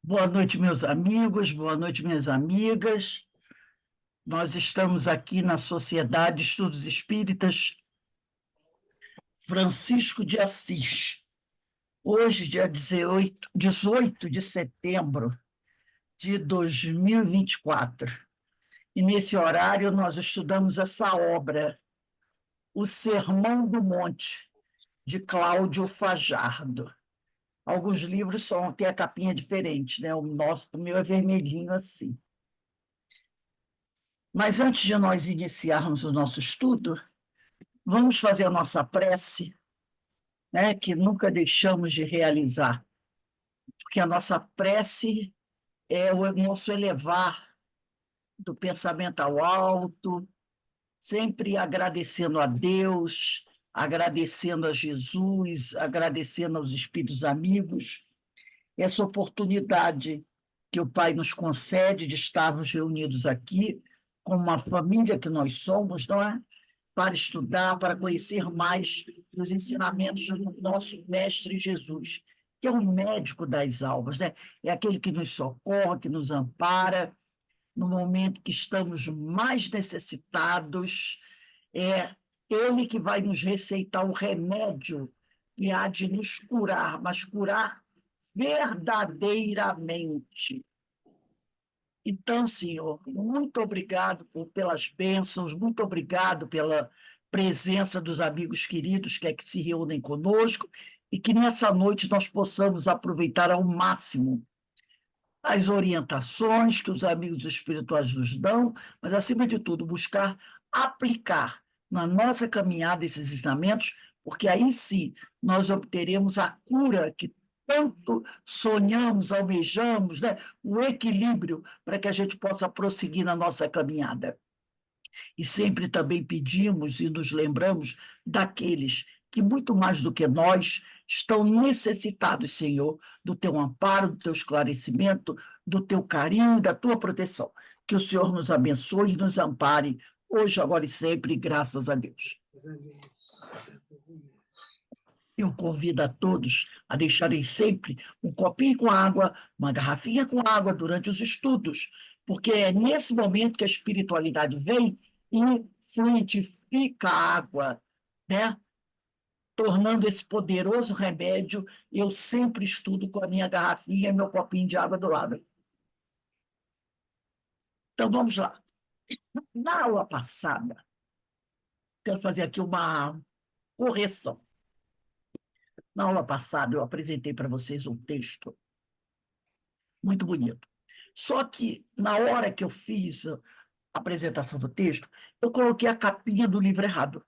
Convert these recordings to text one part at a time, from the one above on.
Boa noite, meus amigos, boa noite, minhas amigas. Nós estamos aqui na Sociedade de Estudos Espíritas Francisco de Assis. Hoje, dia 18 de setembro de 2024. E nesse horário nós estudamos essa obra, O Sermão do Monte, de Cláudio Fajardo. Alguns livros têm a capinha diferente, né? O meu é vermelhinho assim. Mas antes de nós iniciarmos o nosso estudo, vamos fazer a nossa prece, né, que nunca deixamos de realizar, porque a nossa prece é o nosso elevar do pensamento ao alto, sempre agradecendo a Deus, agradecendo a Jesus, agradecendo aos espíritos amigos, essa oportunidade que o Pai nos concede de estarmos reunidos aqui, como uma família que nós somos, não é? Para estudar, para conhecer mais os ensinamentos do nosso Mestre Jesus, que é o médico das almas, né? É aquele que nos socorre, que nos ampara no momento que estamos mais necessitados. É ele que vai nos receitar o remédio que há de nos curar, mas curar verdadeiramente. Então, Senhor, muito obrigado pelas bênçãos, muito obrigado pela presença dos amigos queridos que se reúnem conosco e que nessa noite nós possamos aproveitar ao máximo as orientações que os amigos espirituais nos dão, mas, acima de tudo, buscar aplicar na nossa caminhada esses ensinamentos, porque aí sim nós obteremos a cura que tanto sonhamos, almejamos, né? O equilíbrio para que a gente possa prosseguir na nossa caminhada. E sempre também pedimos e nos lembramos daqueles que, muito mais do que nós, estão necessitados, Senhor, do teu amparo, do teu esclarecimento, do teu carinho e da tua proteção. Que o Senhor nos abençoe e nos ampare, hoje, agora e sempre, graças a Deus. Eu convido a todos a deixarem sempre um copinho com água, uma garrafinha com água durante os estudos, porque é nesse momento que a espiritualidade vem e fluidifica a água, né? Tornando esse poderoso remédio. Eu sempre estudo com a minha garrafinha e meu copinho de água do lado. Então, vamos lá. Na aula passada, quero fazer aqui uma correção. Na aula passada, eu apresentei para vocês um texto muito bonito. Só que, na hora que eu fiz a apresentação do texto, eu coloquei a capinha do livro errado.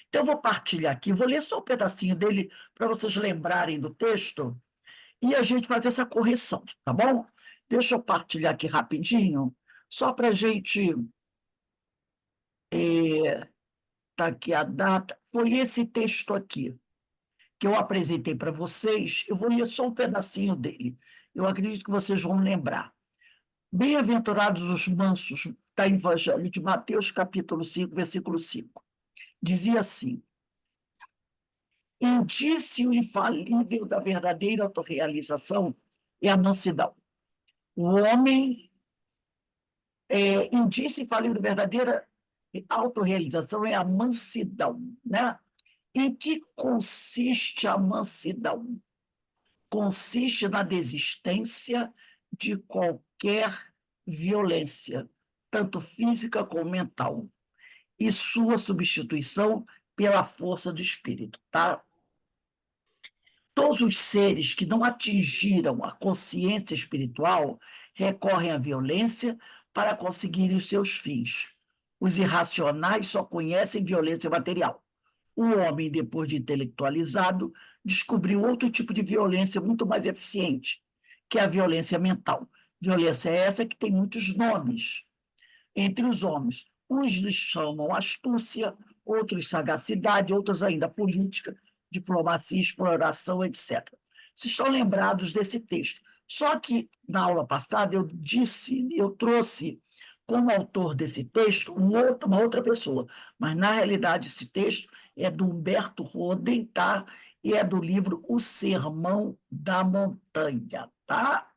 Então, eu vou partilhar aqui, vou ler só um pedacinho dele para vocês lembrarem do texto e a gente fazer essa correção, tá bom? Deixa eu partilhar aqui rapidinho, só para a gente. Tá aqui a data. Foi esse texto aqui que eu apresentei para vocês. Eu vou ler só um pedacinho dele. Eu acredito que vocês vão lembrar. Bem-aventurados os mansos, da Evangelho de Mateus, capítulo 5, versículo 5. Dizia assim: indício infalível da verdadeira autorrealização é a mansidão. O homem, indício infalível da verdadeira autorrealização é a mansidão, né? Em que consiste a mansidão? Consiste na desistência de qualquer violência, tanto física como mental, e sua substituição pela força do espírito, tá? Todos os seres que não atingiram a consciência espiritual recorrem à violência para conseguirem os seus fins. Os irracionais só conhecem violência material. O homem, depois de intelectualizado, descobriu outro tipo de violência muito mais eficiente, que é a violência mental. Violência essa que tem muitos nomes entre os homens. Uns lhes chamam astúcia, outros sagacidade, outros ainda política, diplomacia, exploração, etc. Vocês estão lembrados desse texto. Só que, na aula passada, eu trouxe como autor desse texto uma outra pessoa, mas, na realidade, esse texto é do Humberto Roden, tá? e é do livro O Sermão da Montanha, tá?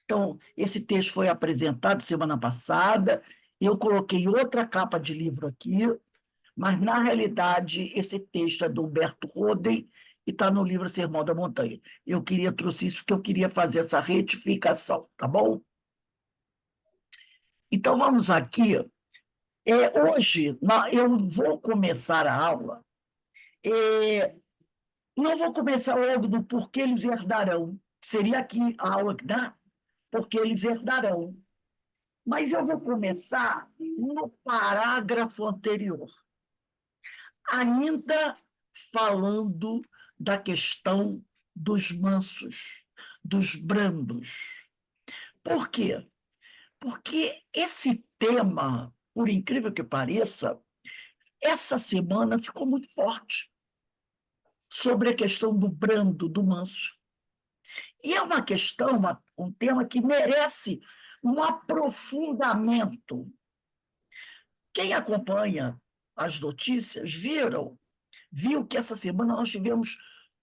Então, esse texto foi apresentado semana passada, eu coloquei outra capa de livro aqui, mas, na realidade, esse texto é do Humberto Roden e está no livro Sermão da Montanha. Eu queria trouxe isso porque eu queria fazer essa retificação, tá bom? Então, vamos aqui. Hoje, eu vou começar a aula, não vou começar logo do porquê eles herdarão, seria aqui a aula que dá, porque eles herdarão. Mas eu vou começar no parágrafo anterior, ainda falando da questão dos mansos, dos brandos. Por quê? Porque esse tema, por incrível que pareça, essa semana ficou muito forte sobre a questão do brando, do manso. E é uma questão, um tema que merece um aprofundamento. Quem acompanha as notícias viu que essa semana nós tivemos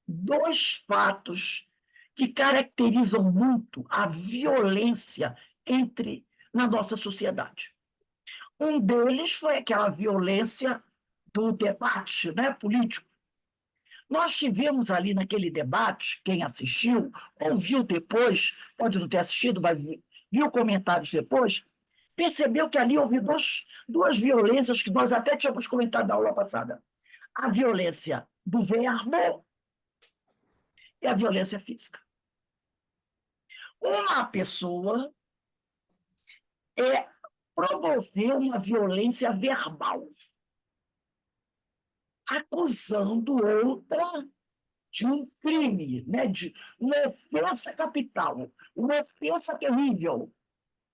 dois fatos que caracterizam muito a violência na nossa sociedade. Um deles foi aquela violência do debate, né, político. Nós tivemos ali naquele debate, quem assistiu, ou viu depois, pode não ter assistido, mas viu comentários depois, percebeu que ali houve duas violências que nós até tínhamos comentado na aula passada. A violência do verbo e a violência física. Uma pessoa promoveu uma violência verbal, acusando outra de um crime, né, de uma ofensa capital, uma ofensa terrível,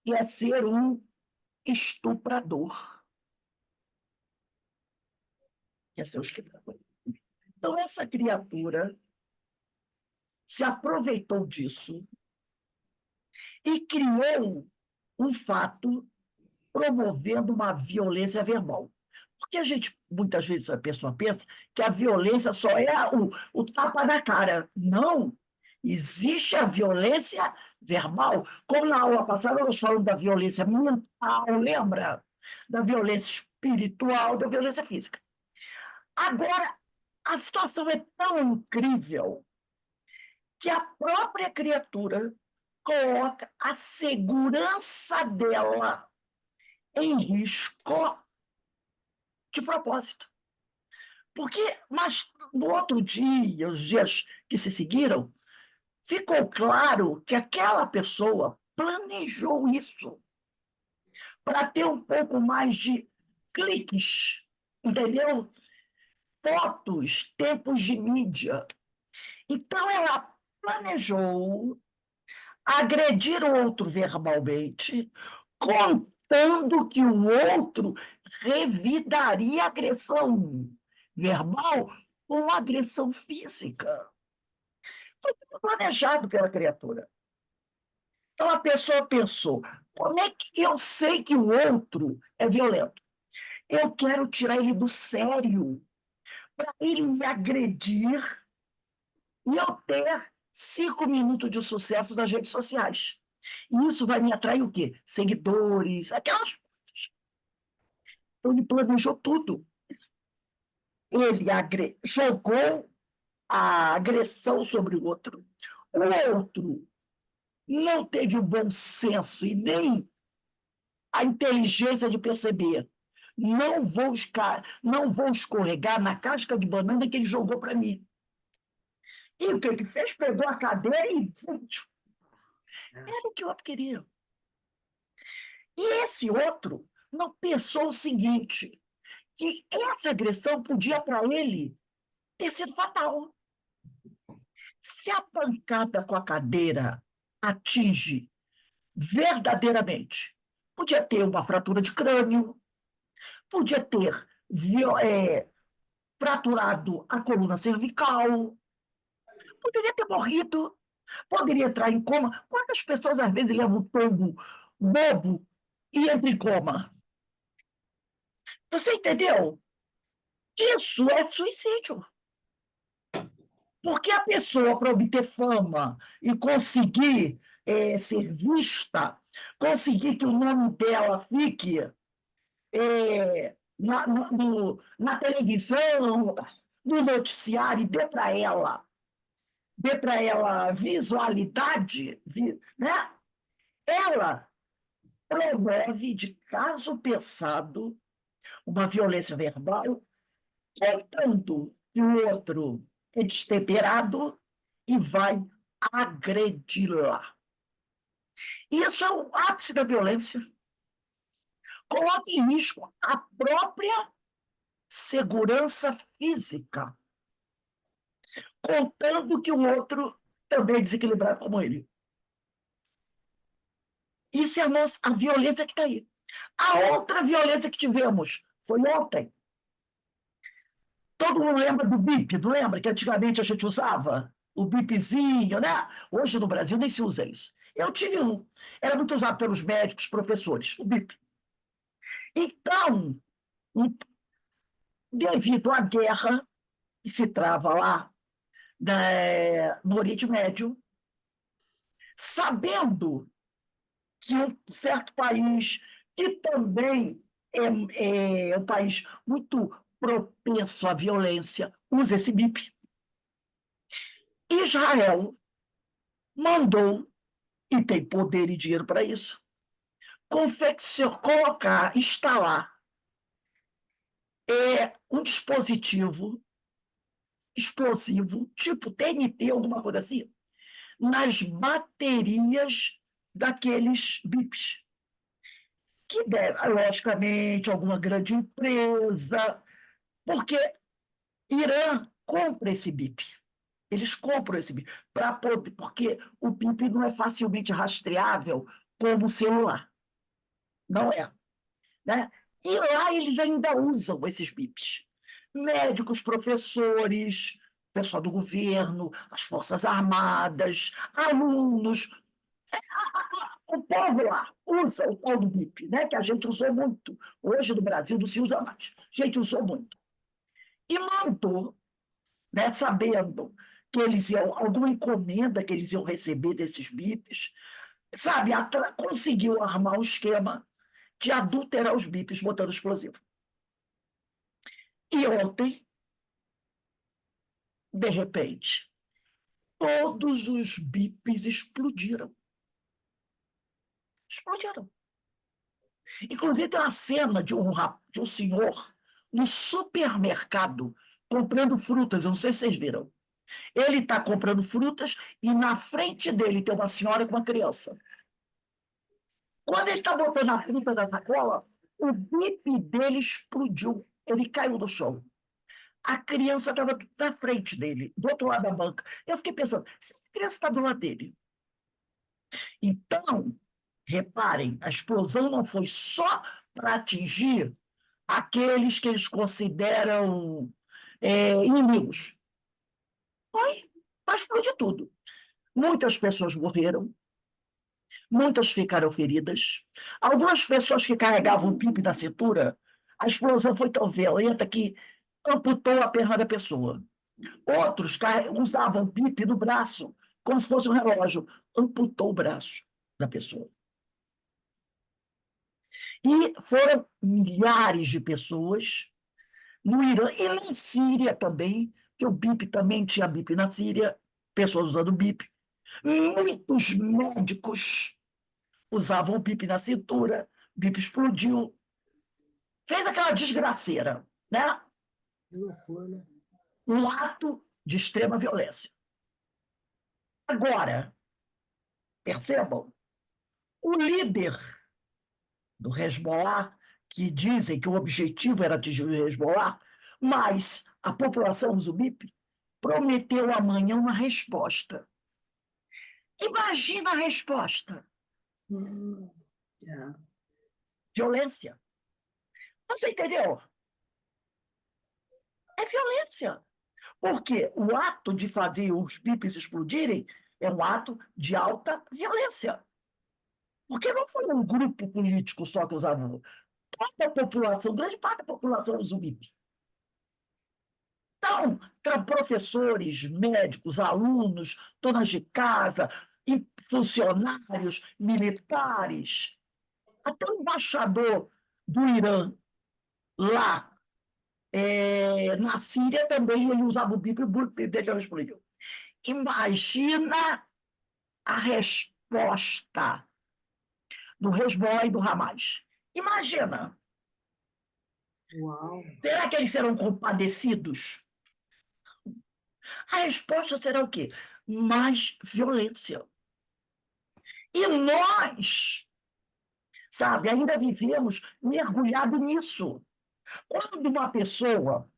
que é ser um estuprador. Que é ser um estuprador. Então, essa criatura se aproveitou disso e criou um fato promovendo uma violência verbal. Porque muitas vezes, a pessoa pensa que a violência só é o tapa na cara. Não. Existe a violência verbal. Como na aula passada nós falamos da violência mental, lembra? Da violência espiritual, da violência física. Agora, a situação é tão incrível que a própria criatura coloca a segurança dela em risco de propósito. Mas no outro dia, os dias que se seguiram, ficou claro que aquela pessoa planejou isso para ter um pouco mais de cliques, entendeu? Fotos, tempos de mídia. Então, ela planejou agredir o outro verbalmente, contando que o outro revidaria a agressão verbal com agressão física. Foi tudo planejado pela criatura. Então a pessoa pensou: como é que eu sei que o outro é violento? Eu quero tirar ele do sério, para ele me agredir e eu ter 5 minutos de sucesso nas redes sociais. E isso vai me atrair o quê? Seguidores, aquelas coisas. Então, ele planejou tudo. Ele jogou a agressão sobre o outro. O outro não teve o bom senso e nem a inteligência de perceber. Não vou escorregar na casca de banana que ele jogou para mim. E o que ele fez? Pegou a cadeira e era o que o outro queria. E esse outro não pensou o seguinte, que essa agressão podia, para ele, ter sido fatal. Se a pancada com a cadeira atinge verdadeiramente, podia ter uma fratura de crânio, podia ter fraturado a coluna cervical, poderia ter morrido, poderia entrar em coma. Quantas pessoas, às vezes, levam um tombo bobo e entram em coma? Você entendeu? Isso é suicídio. Porque a pessoa, para obter fama e conseguir ser vista, conseguir que o nome dela fique na televisão, no noticiário, e dê para ela visualidade, né? Ela promove, de caso pensado, uma violência verbal, contando que o outro é destemperado e vai agredi-la. Isso é o ápice da violência. Coloca em risco a própria segurança física, contando que o outro também é desequilibrado como ele. Isso é a violência que está aí. A outra violência que tivemos foi ontem. Todo mundo lembra do BIP, não lembra? Que antigamente a gente usava o BIPzinho, né? Hoje no Brasil nem se usa isso. Eu tive um. Era muito usado pelos médicos, professores, o BIP. Então, devido à guerra que se trava lá no Oriente Médio, sabendo que um certo país, que também é um país muito propenso à violência, usa esse BIP. Israel mandou, e tem poder e dinheiro para isso, colocar, instalar um dispositivo explosivo, tipo TNT, alguma coisa assim, nas baterias daqueles BIPs. Que deve, logicamente, alguma grande empresa, porque Irã compra esse BIP. Eles compram esse BIP, porque o BIP não é facilmente rastreável como o celular. Não é. Né? E lá eles ainda usam esses BIPs. Médicos, professores, pessoal do governo, as Forças Armadas, alunos. O povo lá usa o tal do BIP, né? Que a gente usou muito. Hoje no Brasil não se usa mais. A gente usou muito. E mandou, né, sabendo que eles iam, alguma encomenda que eles iam receber desses BIPs, sabe, conseguiu armar um esquema de adulterar os BIPs botando explosivo. E ontem, de repente, todos os BIPs explodiram. Explodiram. Inclusive, tem uma cena de um senhor no supermercado comprando frutas. Eu não sei se vocês viram. Ele está comprando frutas e na frente dele tem uma senhora com uma criança. Quando ele está botando a fruta na sacola, o bip dele explodiu. Ele caiu no chão. A criança estava na frente dele, do outro lado da banca. Eu fiquei pensando, se essa criança está do lado dele. Então, reparem, a explosão não foi só para atingir aqueles que eles consideram inimigos. Foi para explodir tudo. Muitas pessoas morreram, muitas ficaram feridas. Algumas pessoas que carregavam o pipe na cintura, a explosão foi tão violenta que amputou a perna da pessoa. Outros usavam pipe no braço, como se fosse um relógio, amputou o braço da pessoa. E foram milhares de pessoas no Irã e na Síria também, que o BIP também tinha BIP na Síria, pessoas usando BIP. Muitos médicos usavam o BIP na cintura, o BIP explodiu. Fez aquela desgraceira, né? Que loucura. Um ato de extrema violência. Agora, percebam, o líder do Hezbollah, que dizem que o objetivo era atingir o Hezbollah, mas a população usa o BIP, prometeu amanhã uma resposta. Imagina a resposta: Yeah. violência. Você entendeu? É violência. Porque o ato de fazer os bipes explodirem é um ato de alta violência. Porque não foi um grupo político só que usava. Toda a população, grande parte da população usa o BIP. Então, professores, médicos, alunos, donas de casa, funcionários, militares, até o embaixador do Irã lá na Síria também ele usava o bip e o bip dele explodiu. Imagina a resposta do Hezbollah e do Hamas. Imagina. Uau! Será que eles serão compadecidos? A resposta será o quê? Mais violência. E nós, sabe, ainda vivemos mergulhado nisso. Quando uma pessoa,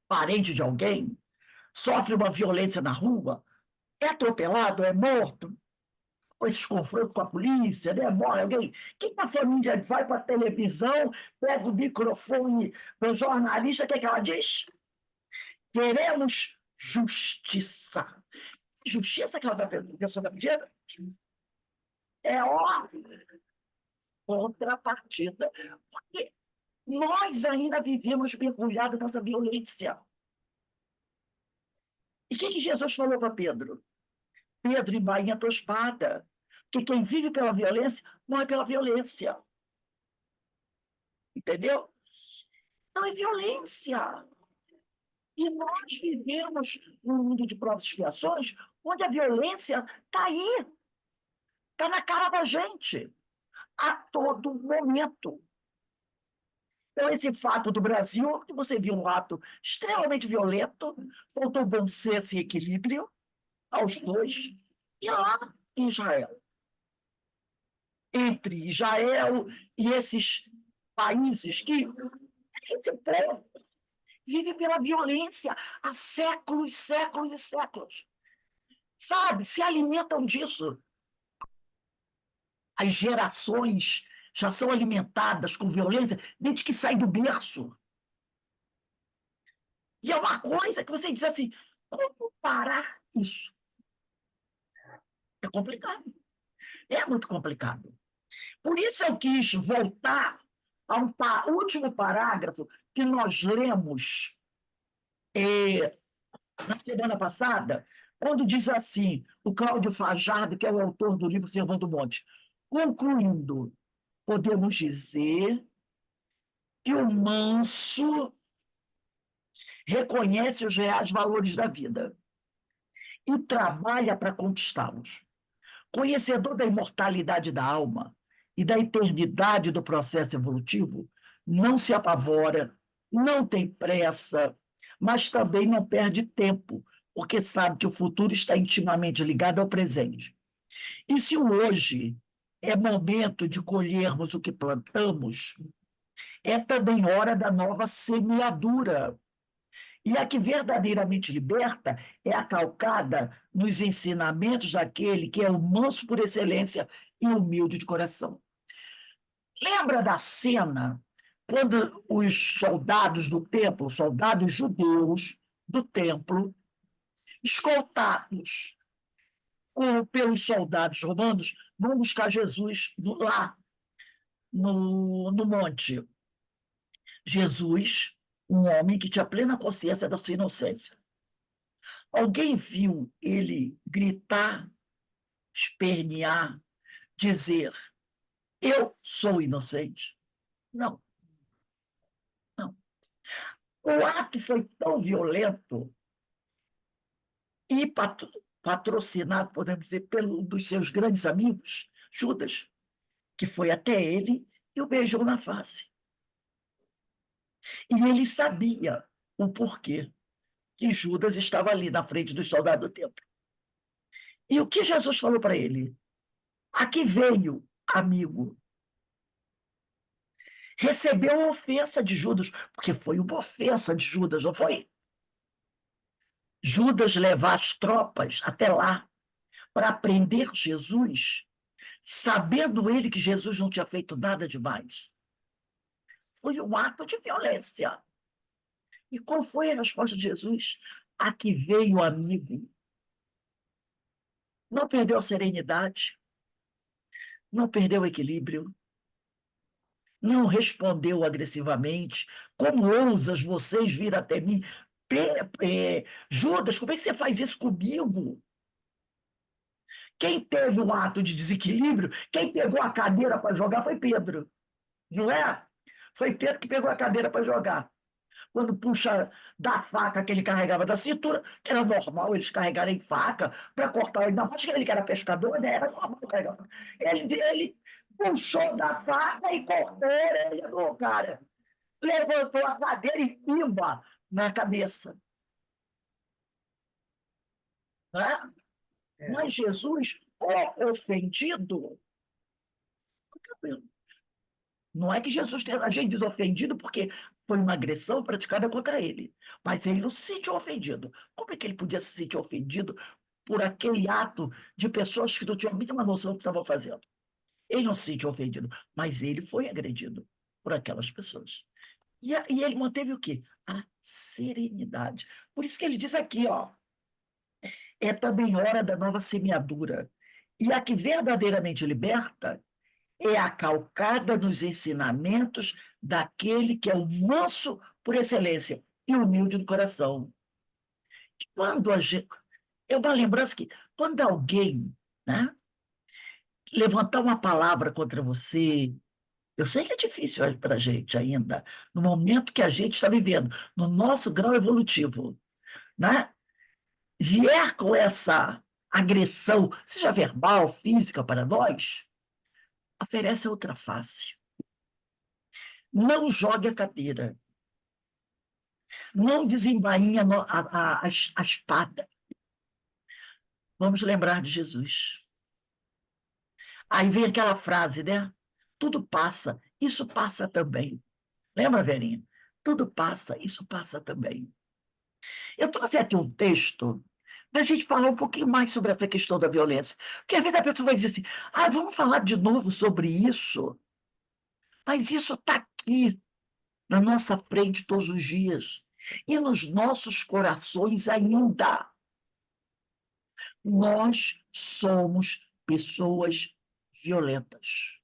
parente de alguém, sofre uma violência na rua, é atropelado, é morto, com esses confrontos com a polícia, né? Morre alguém. Quem da família vai para a televisão, pega o microfone do jornalista, o que é que ela diz? Queremos justiça. Justiça que ela está pedindo é contrapartida, porque nós ainda vivemos mergulhados nessa violência. E o que Jesus falou para Pedro? Pedro, embainha a tua espada, porque quem vive pela violência morre pela violência. Entendeu? Não é violência. E nós vivemos num mundo de provas e expiações onde a violência está aí, está na cara da gente, a todo momento. Então, esse fato do Brasil, que você viu um ato extremamente violento, faltou bom senso e equilíbrio aos dois, e lá em Israel. Entre Israel e esses países que esse povo vive pela violência há séculos, séculos e séculos. Sabe? Se alimentam disso. As gerações já são alimentadas com violência desde que saem do berço. E é uma coisa que você diz assim, como parar isso? É complicado. É muito complicado. Por isso eu quis voltar a último parágrafo que nós lemos na semana passada, onde diz assim, o Cláudio Fajardo, que é o autor do livro Sermão do Monte, concluindo, podemos dizer que o manso reconhece os reais valores da vida e trabalha para conquistá-los. Conhecedor da imortalidade da alma e da eternidade do processo evolutivo, não se apavora, não tem pressa, mas também não perde tempo, porque sabe que o futuro está intimamente ligado ao presente. E se o hoje é momento de colhermos o que plantamos, é também hora da nova semeadura. E a que verdadeiramente liberta é a calcada nos ensinamentos daquele que é o manso por excelência e humilde de coração. Lembra da cena quando os soldados do templo, soldados judeus do templo, escoltados pelos soldados romanos, vão buscar Jesus lá no monte. Jesus, um homem que tinha plena consciência da sua inocência. Alguém viu ele gritar, espernear, dizer: eu sou inocente? Não, não. O ato foi tão violento e patrocinado, podemos dizer, pelo um dos seus grandes amigos, Judas, que foi até ele e o beijou na face. E ele sabia o porquê que Judas estava ali na frente dos soldados do templo. E o que Jesus falou para ele? Aqui veio, amigo. Recebeu a ofensa de Judas, porque foi uma ofensa de Judas, não foi? Judas levar as tropas até lá para prender Jesus, sabendo ele que Jesus não tinha feito nada demais. Foi um ato de violência. E qual foi a resposta de Jesus? Aqui veio o amigo. Não perdeu a serenidade, não perdeu o equilíbrio, não respondeu agressivamente. Como ousas vocês vir até mim? Judas, como é que você faz isso comigo? Quem teve um ato de desequilíbrio, quem pegou a cadeira para jogar foi Pedro, não é? Foi Pedro que pegou a cadeira para jogar. Quando puxa da faca que ele carregava da cintura, que era normal eles carregarem faca para cortar, ainda mais que ele que era pescador, né? Era normal carregar faca. Ele puxou da faca e cortou a orelha do cara. Levantou a cadeira e pimba na cabeça. Né? É, Mas Jesus, o ofendido, não é que Jesus tenha a gente desofendido porque foi uma agressão praticada contra ele, mas ele não se sentiu ofendido. Como é que ele podia se sentir ofendido por aquele ato de pessoas que não tinham a mínima noção do que estavam fazendo? Ele não se sentiu ofendido, mas ele foi agredido por aquelas pessoas. E ele manteve o quê? A serenidade. Por isso que ele diz aqui, ó, é também hora da nova semeadura. E a que verdadeiramente liberta é a calcada nos ensinamentos daquele que é o manso por excelência e humilde no coração. Quando a gente, é uma lembrança que, quando alguém, né, levantar uma palavra contra você, eu sei que é difícil para a gente ainda, no momento que a gente está vivendo, no nosso grau evolutivo, né, vier com essa agressão, seja verbal, física para nós, oferece outra face. Não jogue a cadeira. Não desembainha a espada. Vamos lembrar de Jesus. Aí vem aquela frase, né? Tudo passa, isso passa também. Lembra, Verinha? Tudo passa, isso passa também. Eu trouxe aqui um texto para a gente falar um pouquinho mais sobre essa questão da violência. Porque às vezes a pessoa vai dizer assim, vamos falar de novo sobre isso. Mas isso está aqui, na nossa frente todos os dias. E nos nossos corações ainda. Nós somos pessoas violentas.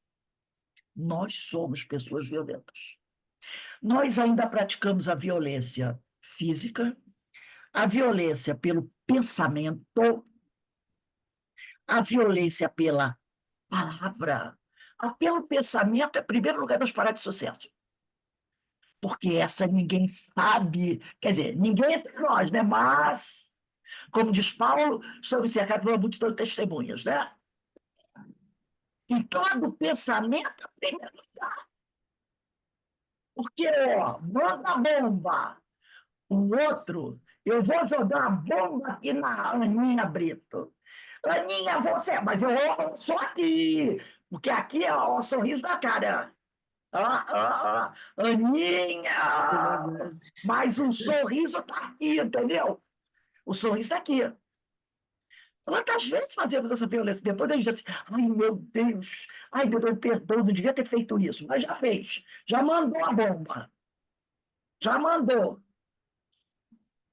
Nós somos pessoas violentas. Nós ainda praticamos a violência física, a violência pelo pensamento, a violência pela palavra. Pelo pensamento, em primeiro lugar, nos parar de sucesso. Porque essa ninguém sabe, quer dizer, ninguém entre nós, né? Mas, como diz Paulo, somos cercados por uma multidão de testemunhas, né? E todo pensamento, em primeiro lugar. Porque, ó, manda bomba. O outro, eu vou jogar uma bomba aqui na Aninha Brito. Aninha, você, mas eu sou aqui, porque aqui é o sorriso da cara. é Aninha! verdade. Mas o sorriso está aqui, entendeu? O sorriso está aqui. Quantas vezes fazemos essa violência? Depois a gente diz assim, ai meu Deus, perdoa, não devia ter feito isso, mas já fez, já mandou a bomba, já mandou.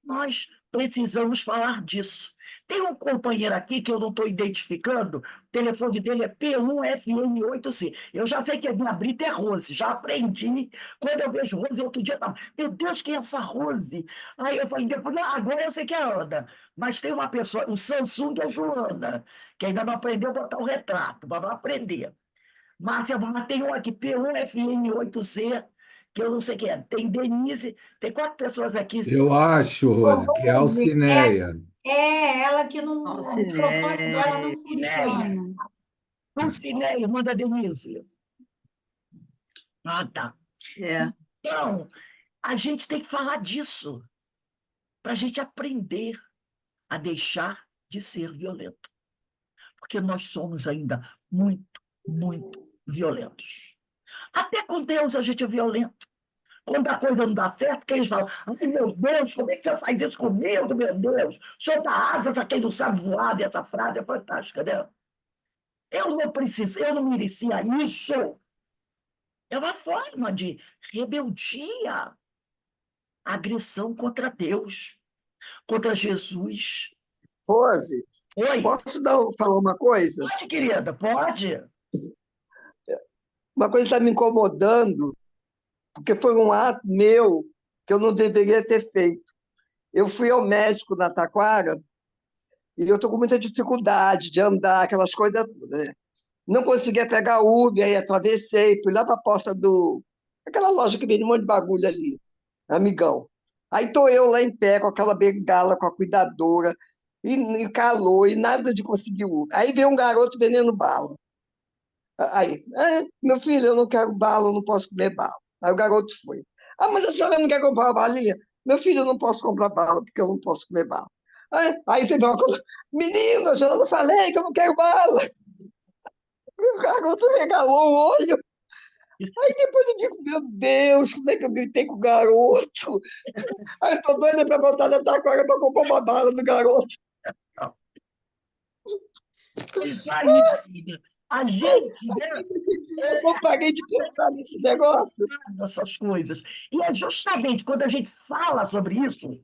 Nós precisamos falar disso. Tem um companheiro aqui que eu não estou identificando, o telefone dele é P1FN8C. Eu já sei que a minha Brita é Rose, já aprendi. Quando eu vejo Rose, outro dia, tá, meu Deus, quem é essa Rose? Aí eu falei, depois, agora eu sei que é a Ana. Mas tem uma pessoa, o Samsung é a Joana, que ainda não aprendeu a botar o retrato, mas vai aprender. Márcia, mas tem um aqui, P1FN8C, que eu não sei quem é. Tem Denise, tem 4 pessoas aqui. Eu acho, Ô, Rose, que é a Rose, Alcineia. é ela que não, o microfone dela não Cineia. funciona. Cineia, irmã da Denise. Tá. É. Então, a gente tem que falar disso para a gente aprender a deixar de ser violento. Porque nós somos ainda muito, muito violentos. Até com Deus a gente é violento. Quando a coisa não dá certo, que eles falam, ai meu Deus, como é que você faz isso comigo, meu Deus? O senhor dá asas a quem não sabe voar, e essa frase é fantástica, né? Eu não preciso, eu não merecia isso. É uma forma de rebeldia, agressão contra Deus, contra Jesus. Rose, Oi, posso falar uma coisa? pode, querida, pode. Uma coisa está me incomodando, porque foi um ato meu que eu não deveria ter feito. Eu fui ao médico na Taquara e eu tô com muita dificuldade de andar, aquelas coisas todas, né? Não conseguia pegar Uber, aí atravessei, fui lá para a porta aquela loja que vende um monte de bagulho ali, amigão. Aí tô eu lá em pé com aquela bengala, com a cuidadora, e calor, e nada de conseguir Uber. Aí veio um garoto vendendo bala. Aí, meu filho, eu não quero bala, eu não posso comer bala. Aí o garoto foi. Ah, mas a senhora não quer comprar uma balinha? Meu filho, eu não posso comprar bala, porque eu não posso comer bala. Aí teve uma coisa, menino, eu não falei que eu não quero bala. O garoto regalou o olho. Aí depois eu digo, meu Deus, como é que eu gritei com o garoto? Aí eu tô doida pra voltar na Taquara pra comprar uma bala do garoto. Pois aí, filha, a gente, né, Nesse dia eu não parei de pensar nesse negócio. essas coisas. E é justamente quando a gente fala sobre isso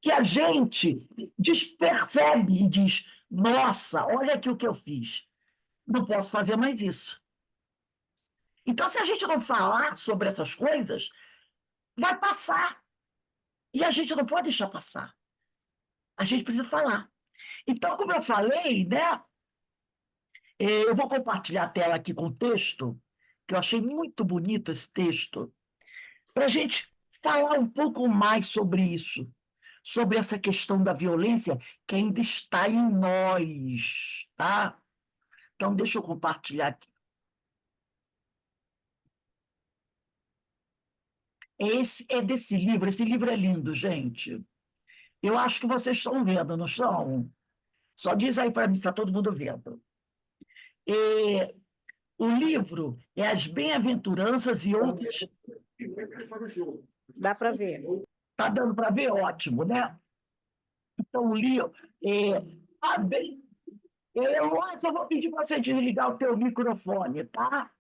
que a gente despercebe e diz: nossa, olha aqui o que eu fiz. Não posso fazer mais isso. Então, se a gente não falar sobre essas coisas, vai passar. E a gente não pode deixar passar. A gente precisa falar. Então, como eu falei, né, eu vou compartilhar a tela aqui com o texto, que eu achei muito bonito esse texto, para a gente falar um pouco mais sobre isso, sobre essa questão da violência que ainda está em nós, tá? Então, deixa eu compartilhar aqui. Esse é desse livro, esse livro é lindo, gente. Eu acho que vocês estão vendo, não estão? Só diz aí para mim se está todo mundo vendo. O livro é As Bem-aventuranças e Outras. Dá para ver. Está dando para ver? Ótimo, né? Então, o livro. Bem, Lógico, eu vou pedir para você desligar o teu microfone, tá?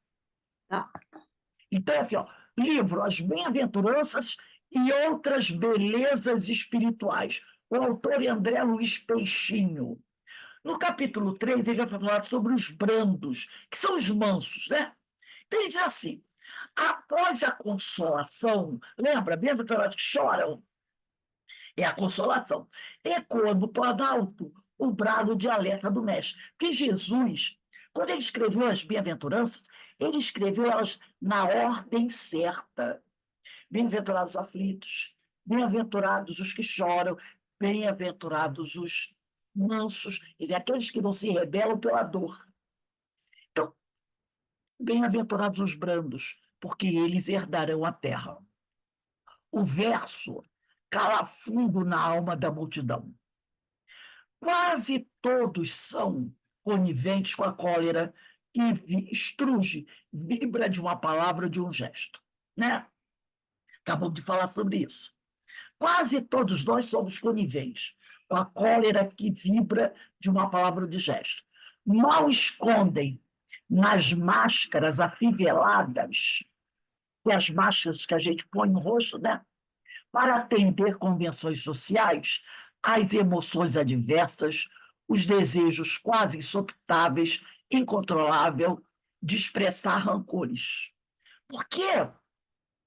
Tá. Então, é assim, ó, livro As Bem-aventuranças e Outras Belezas Espirituais. O autor é André Luiz Peixinho. No capítulo 3, ele vai falar sobre os brandos, que são os mansos, né? Então, ele diz assim: após a consolação, lembra, bem-aventurados que choram? É a consolação. Ecoa do planalto o brado de alerta do mestre. Porque Jesus, quando ele escreveu as bem-aventuranças, ele escreveu elas na ordem certa. Bem-aventurados os aflitos, bem-aventurados os que choram, bem-aventurados os mansos, quer dizer, aqueles que não se rebelam pela dor. Então, bem-aventurados os brandos, porque eles herdarão a terra. O verso cala fundo na alma da multidão. Quase todos são coniventes com a cólera que estruge, vibra de uma palavra ou de um gesto. Né? Acabamos de falar sobre isso. Quase todos nós somos coniventes com a cólera que vibra de uma palavra ou de gesto. Mal escondem nas máscaras afiveladas, que as máscaras que a gente põe no rosto, né? Para atender convenções sociais, as emoções adversas, os desejos quase insopitáveis, incontrolável de expressar rancores. Porque,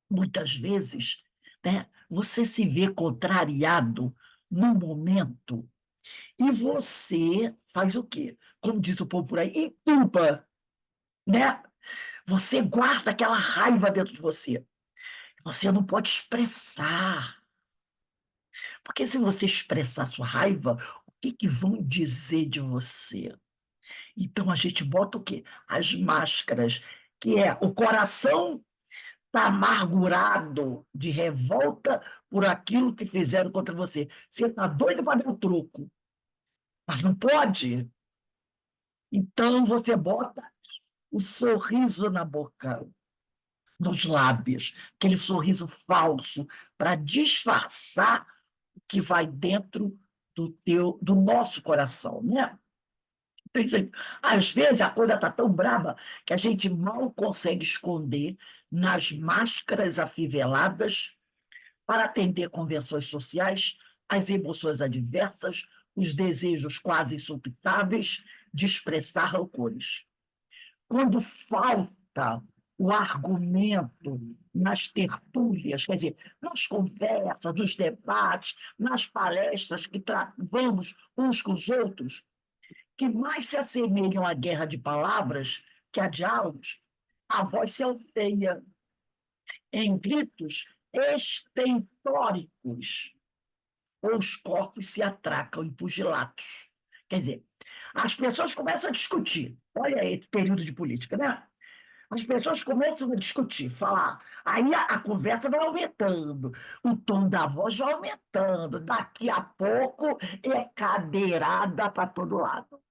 muitas vezes, né, você se vê contrariado num momento e você faz o quê? Como diz o povo por aí, entuba, né? Você guarda aquela raiva dentro de você. Você não pode expressar. Porque se você expressar sua raiva, o que que vão dizer de você? Então a gente bota o quê? As máscaras, que é o coração está amargurado de revolta por aquilo que fizeram contra você. Você está doido para dar o troco, mas não pode. Então você bota o sorriso na boca, nos lábios, aquele sorriso falso, para disfarçar o que vai dentro do nosso coração, né? Às vezes a coisa está tão brava que a gente mal consegue esconder nas máscaras afiveladas para atender convenções sociais, as emoções adversas, os desejos quase insultáveis de expressar rancores. Quando falta o argumento nas tertúlias, quer dizer, nas conversas, nos debates, nas palestras que travamos uns com os outros, que mais se assemelham à guerra de palavras que a diálogos, a voz se alteia em gritos estentóricos, ou os corpos se atracam em pugilatos. Quer dizer, as pessoas começam a discutir. Olha aí, período de política, né? As pessoas começam a discutir, falar. Aí a conversa vai aumentando, o tom da voz vai aumentando. Daqui a pouco é cadeirada para todo lado.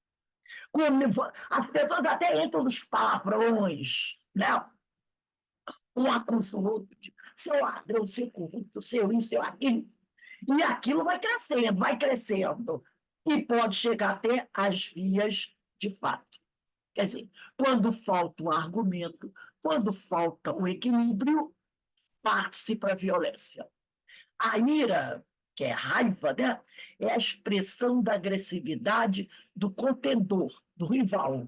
As pessoas até entram nos palavrões, né? Um acusa o outro, seu ladrão, seu corrupto, seu isso, seu aquilo. E aquilo vai crescendo, vai crescendo. E pode chegar até às vias de fato. Quer dizer, quando falta o argumento, quando falta o equilíbrio, parte-se para a violência. A ira, que é raiva, né, é a expressão da agressividade do contendor, do rival.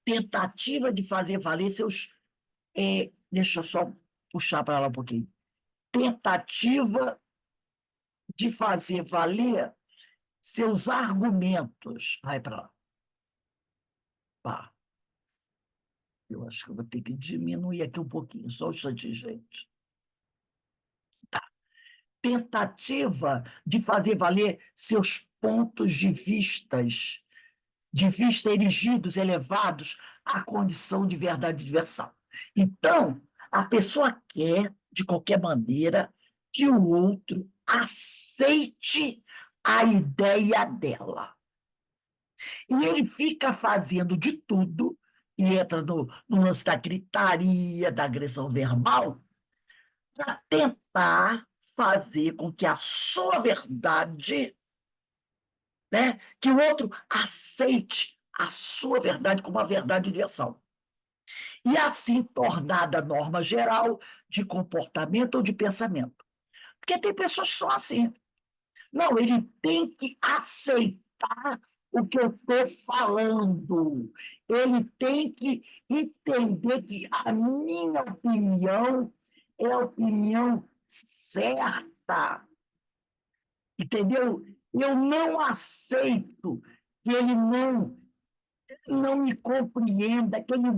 Tentativa de fazer valer seus. Deixa eu só puxar para lá um pouquinho. Tentativa de fazer valer seus argumentos. Vai para lá. Pá. Eu acho que eu vou ter que diminuir aqui um pouquinho, só um instantinho, gente. Tentativa de fazer valer seus pontos de vista erigidos, elevados à condição de verdade universal. Então, a pessoa quer, de qualquer maneira, que o outro aceite a ideia dela. E ele fica fazendo de tudo, e entra no lance da gritaria, da agressão verbal, para tentar fazer com que a sua verdade, né, que o outro aceite a sua verdade como a verdade universal. E assim tornada a norma geral de comportamento ou de pensamento. Porque tem pessoas que são assim. Não, ele tem que aceitar o que eu estou falando. Ele tem que entender que a minha opinião é a opinião certa. Entendeu? Eu não aceito que ele não me compreenda, que ele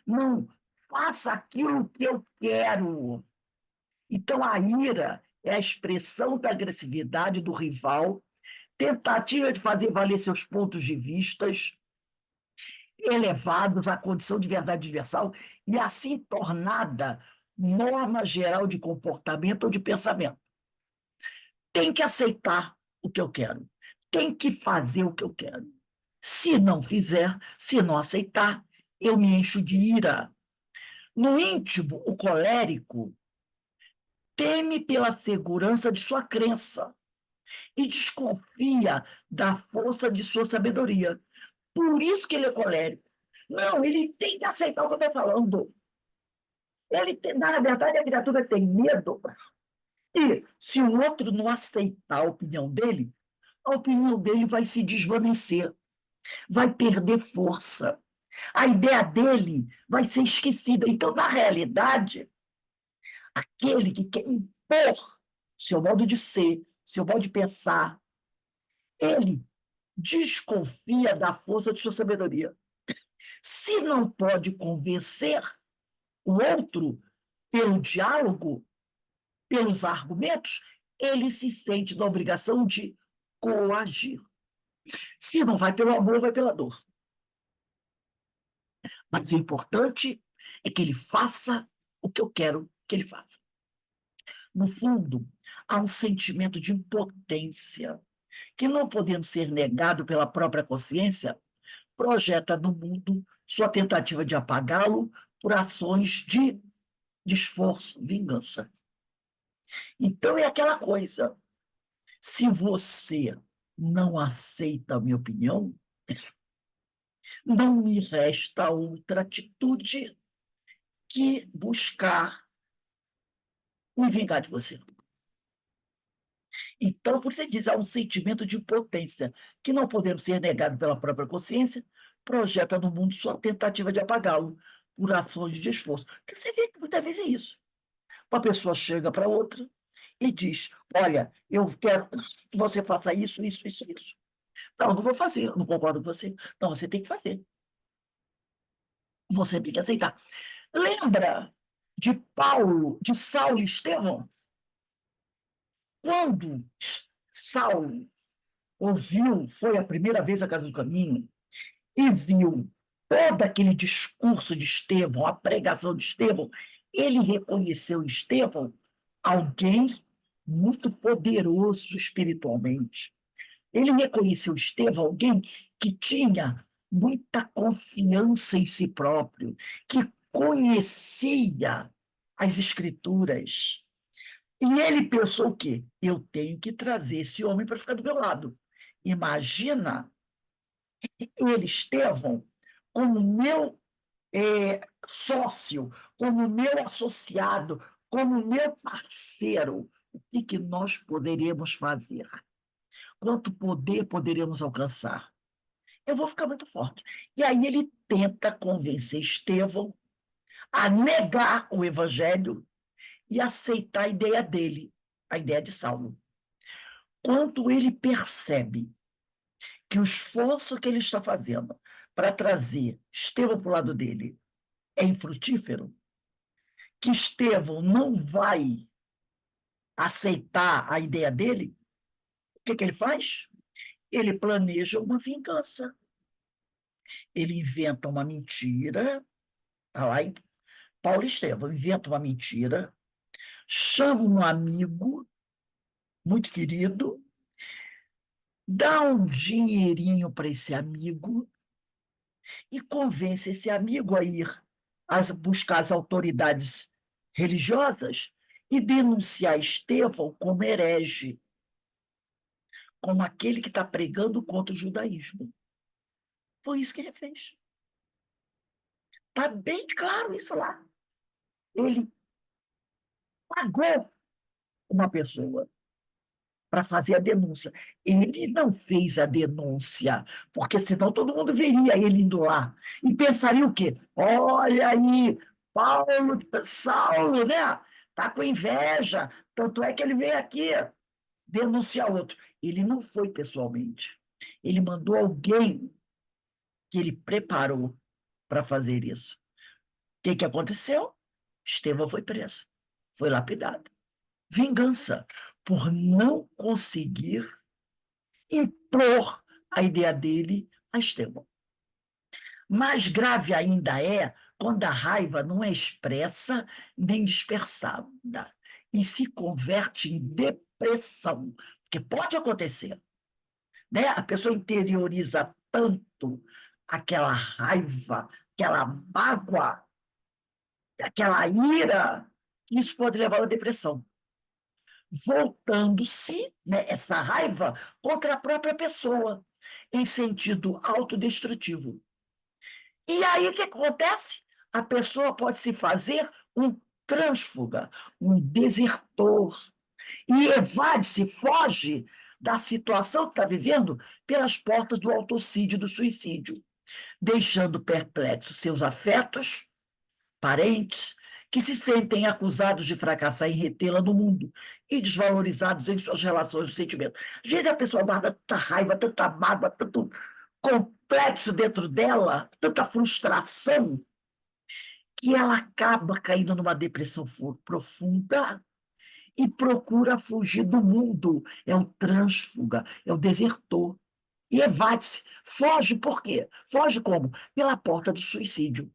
não faça aquilo que eu quero. Então, a ira é a expressão da agressividade do rival, tentativa de fazer valer seus pontos de vistas elevados à condição de verdade universal e assim tornada norma geral de comportamento ou de pensamento. Tem que aceitar o que eu quero, tem que fazer o que eu quero. Se não fizer, se não aceitar, eu me encho de ira. No íntimo, o colérico teme pela segurança de sua crença e desconfia da força de sua sabedoria. Por isso que ele é colérico. Não, ele tem que aceitar o que eu estou falando. Na verdade, a criatura tem medo. E se o outro não aceitar a opinião dele vai se desvanecer, vai perder força. A ideia dele vai ser esquecida. Então, na realidade, aquele que quer impor seu modo de ser, seu modo de pensar, ele desconfia da força de sua sabedoria. Se não pode convencer o outro pelo diálogo, pelos argumentos, ele se sente na obrigação de coagir. Se não vai pelo amor, vai pela dor. Mas o importante é que ele faça o que eu quero que ele faça. No fundo, há um sentimento de impotência que, não podendo ser negado pela própria consciência, projeta no mundo sua tentativa de apagá-lo por ações de esforço, vingança. Então é aquela coisa, se você não aceita a minha opinião, não me resta outra atitude que buscar me vingar de você. Então, por isso diz, há um sentimento de impotência que, não podendo ser negado pela própria consciência, projeta no mundo sua tentativa de apagá-lo por ações de esforço. Porque você vê que muitas vezes é isso. Uma pessoa chega para outra e diz: olha, eu quero que você faça isso, isso, isso, isso. Não, não vou fazer, não concordo com você. Não, você tem que fazer. Você tem que aceitar. Lembra de Paulo, de Saulo e Estevão? Quando Saulo ouviu, foi a primeira vez à Casa do Caminho, e viu todo aquele discurso de Estevão, a pregação de Estevão, ele reconheceu em Estevão alguém muito poderoso espiritualmente. Ele reconheceu em Estevão alguém que tinha muita confiança em si próprio, que conhecia as Escrituras. E ele pensou o quê? Eu tenho que trazer esse homem para ficar do meu lado. Imagina ele, Estevão, como meu sócio, como meu associado, como meu parceiro. O que nós poderíamos fazer? Quanto poder poderíamos alcançar? Eu vou ficar muito forte. E aí ele tenta convencer Estevão a negar o evangelho e aceitar a ideia dele, a ideia de Saulo. Quando ele percebe que o esforço que ele está fazendo para trazer Estevão para o lado dele é infrutífero, que Estevão não vai aceitar a ideia dele, o que ele faz? Ele planeja uma vingança. Ele inventa uma mentira, está lá em Paulo e Estevão, inventa uma mentira, chama um amigo muito querido, dá um dinheirinho para esse amigo e convence esse amigo a ir buscar as autoridades religiosas e denunciar Estevão como herege, como aquele que está pregando contra o judaísmo. Foi isso que ele fez. Está bem claro isso lá. Ele pagou uma pessoa para fazer a denúncia. Ele não fez a denúncia, porque senão todo mundo veria ele indo lá e pensaria o quê? Olha aí, Saulo, né? Tá com inveja, tanto é que ele veio aqui denunciar outro. Ele não foi pessoalmente. Ele mandou alguém que ele preparou para fazer isso. O que aconteceu? Estevão foi preso, foi lapidado. Vingança por não conseguir impor a ideia dele a Estevão. Mais grave ainda é quando a raiva não é expressa nem dispersada e se converte em depressão, porque pode acontecer, né? A pessoa interioriza tanto aquela raiva, aquela mágoa, aquela ira, que isso pode levar à depressão, voltando-se, né, essa raiva contra a própria pessoa, em sentido autodestrutivo. E aí o que acontece? A pessoa pode se fazer um trânsfuga, um desertor, e evade-se, foge da situação que está vivendo pelas portas do autocídio, do suicídio, deixando perplexos seus afetos, parentes, que se sentem acusados de fracassar em retê-la no mundo e desvalorizados em suas relações de sentimento. Às vezes a pessoa guarda tanta raiva, tanta mágoa, tanto complexo dentro dela, tanta frustração, que ela acaba caindo numa depressão profunda e procura fugir do mundo. É o trânsfuga, é o desertor. E evade-se. Foge por quê? Foge como? Pela porta do suicídio.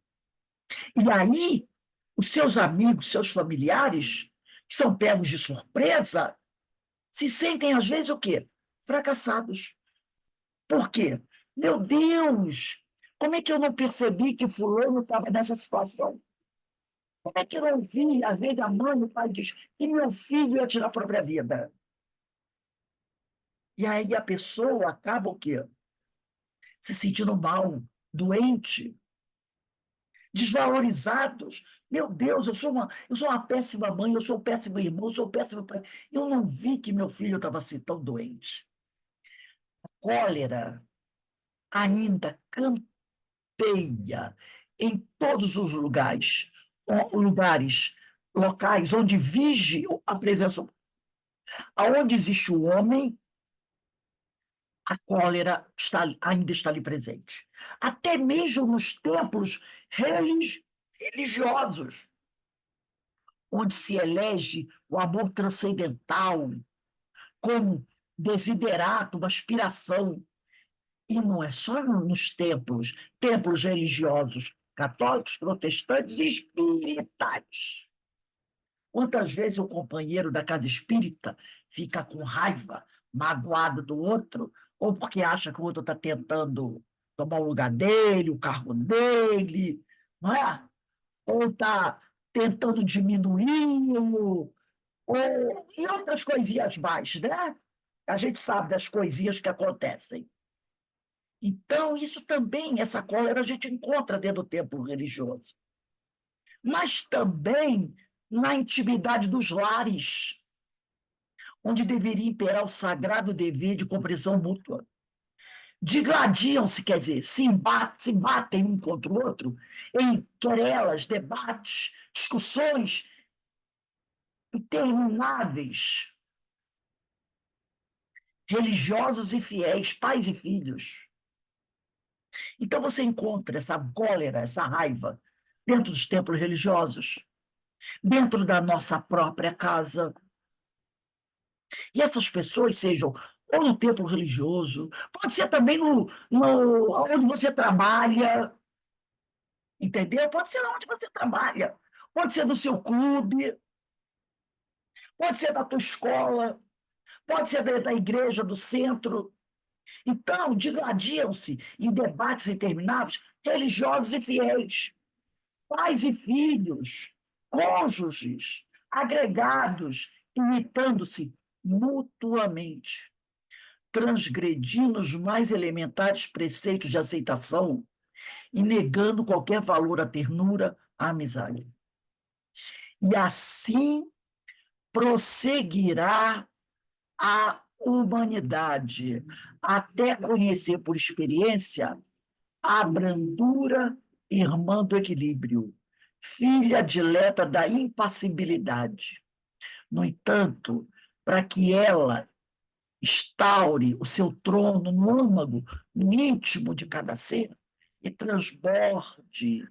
E aí, os seus amigos, seus familiares, que são pegos de surpresa, se sentem, às vezes, o quê? Fracassados. Por quê? Meu Deus! Como é que eu não percebi que fulano estava nessa situação? Como é que eu não vi, às vezes, a mãe e o pai diz que meu filho ia tirar a própria vida? E aí a pessoa acaba o quê? Se sentindo mal, doente, desvalorizados. Meu Deus, eu sou uma péssima mãe, eu sou um péssimo irmão, eu sou um péssimo pai. Eu não vi que meu filho estava assim tão doente. A cólera ainda campeia em todos os locais onde vige a presença. Aonde existe o homem, a cólera ainda está ali presente. Até mesmo nos templos religiosos, onde se elege o amor transcendental como desiderato, uma aspiração. E não é só nos templos religiosos católicos, protestantes e espíritas. Quantas vezes o companheiro da casa espírita fica com raiva, magoado do outro, ou porque acha que o outro está tentando tomar o lugar dele, o cargo dele, não é? Ou está tentando diminuí-lo, e outras coisinhas mais, né? A gente sabe das coisinhas que acontecem. Então, isso também, essa cólera, a gente encontra dentro do templo religioso. Mas também na intimidade dos lares, onde deveria imperar o sagrado dever de compreensão mútua. Digladiam-se, quer dizer, se batem um contra o outro em querelas, debates, discussões intermináveis, religiosos e fiéis, pais e filhos. Então você encontra essa cólera, essa raiva, dentro dos templos religiosos, dentro da nossa própria casa. E essas pessoas sejam ou no templo religioso, pode ser também onde você trabalha, entendeu? Pode ser onde você trabalha, pode ser no seu clube, pode ser da tua escola, pode ser da igreja, do centro. Então, digladiam-se em debates intermináveis religiosos e fiéis, pais e filhos, cônjuges, agregados, imitando-se mutuamente, transgredindo os mais elementares preceitos de aceitação e negando qualquer valor à ternura, à amizade. E assim prosseguirá a humanidade, até conhecer por experiência a brandura irmã do equilíbrio, filha dileta da impassibilidade. No entanto, para que ela instaure o seu trono no âmago, no íntimo de cada ser, e transborde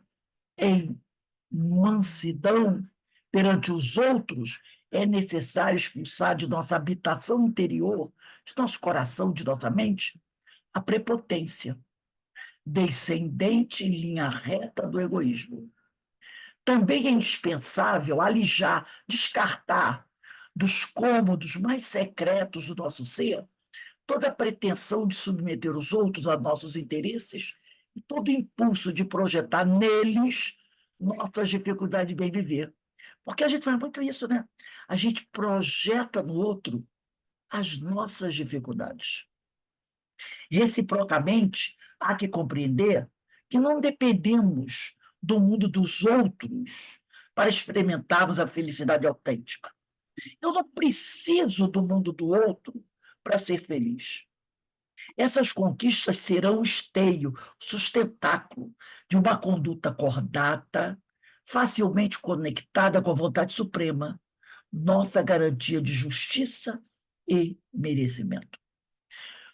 em mansidão perante os outros, é necessário expulsar de nossa habitação interior, de nosso coração, de nossa mente, a prepotência, descendente em linha reta do egoísmo. Também é indispensável alijar, descartar dos cômodos mais secretos do nosso ser toda a pretensão de submeter os outros a nossos interesses e todo impulso de projetar neles nossas dificuldades de bem viver. Porque a gente faz muito isso, né? A gente projeta no outro as nossas dificuldades. Reciprocamente, há que compreender que não dependemos do mundo dos outros para experimentarmos a felicidade autêntica. Eu não preciso do mundo do outro para ser feliz. Essas conquistas serão o esteio, sustentáculo de uma conduta cordata, facilmente conectada com a vontade suprema, nossa garantia de justiça e merecimento.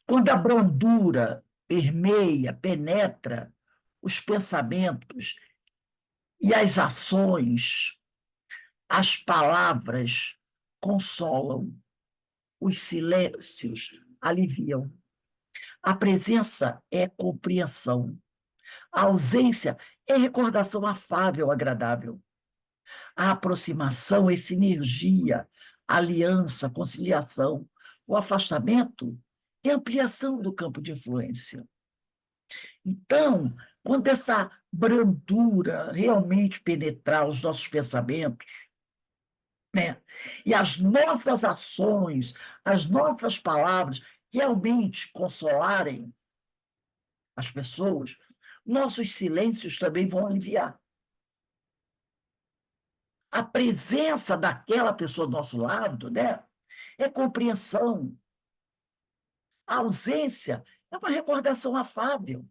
Quando a brandura permeia, penetra os pensamentos e as ações, as palavras consolam, os silêncios aliviam. A presença é compreensão. A ausência é recordação afável, agradável. A aproximação é sinergia, aliança, conciliação. O afastamento é ampliação do campo de influência. Então, quando essa brandura realmente penetrar os nossos pensamentos, né, e as nossas ações, as nossas palavras realmente consolarem as pessoas, nossos silêncios também vão aliviar. A presença daquela pessoa do nosso lado, né, é compreensão. A ausência é uma recordação afável.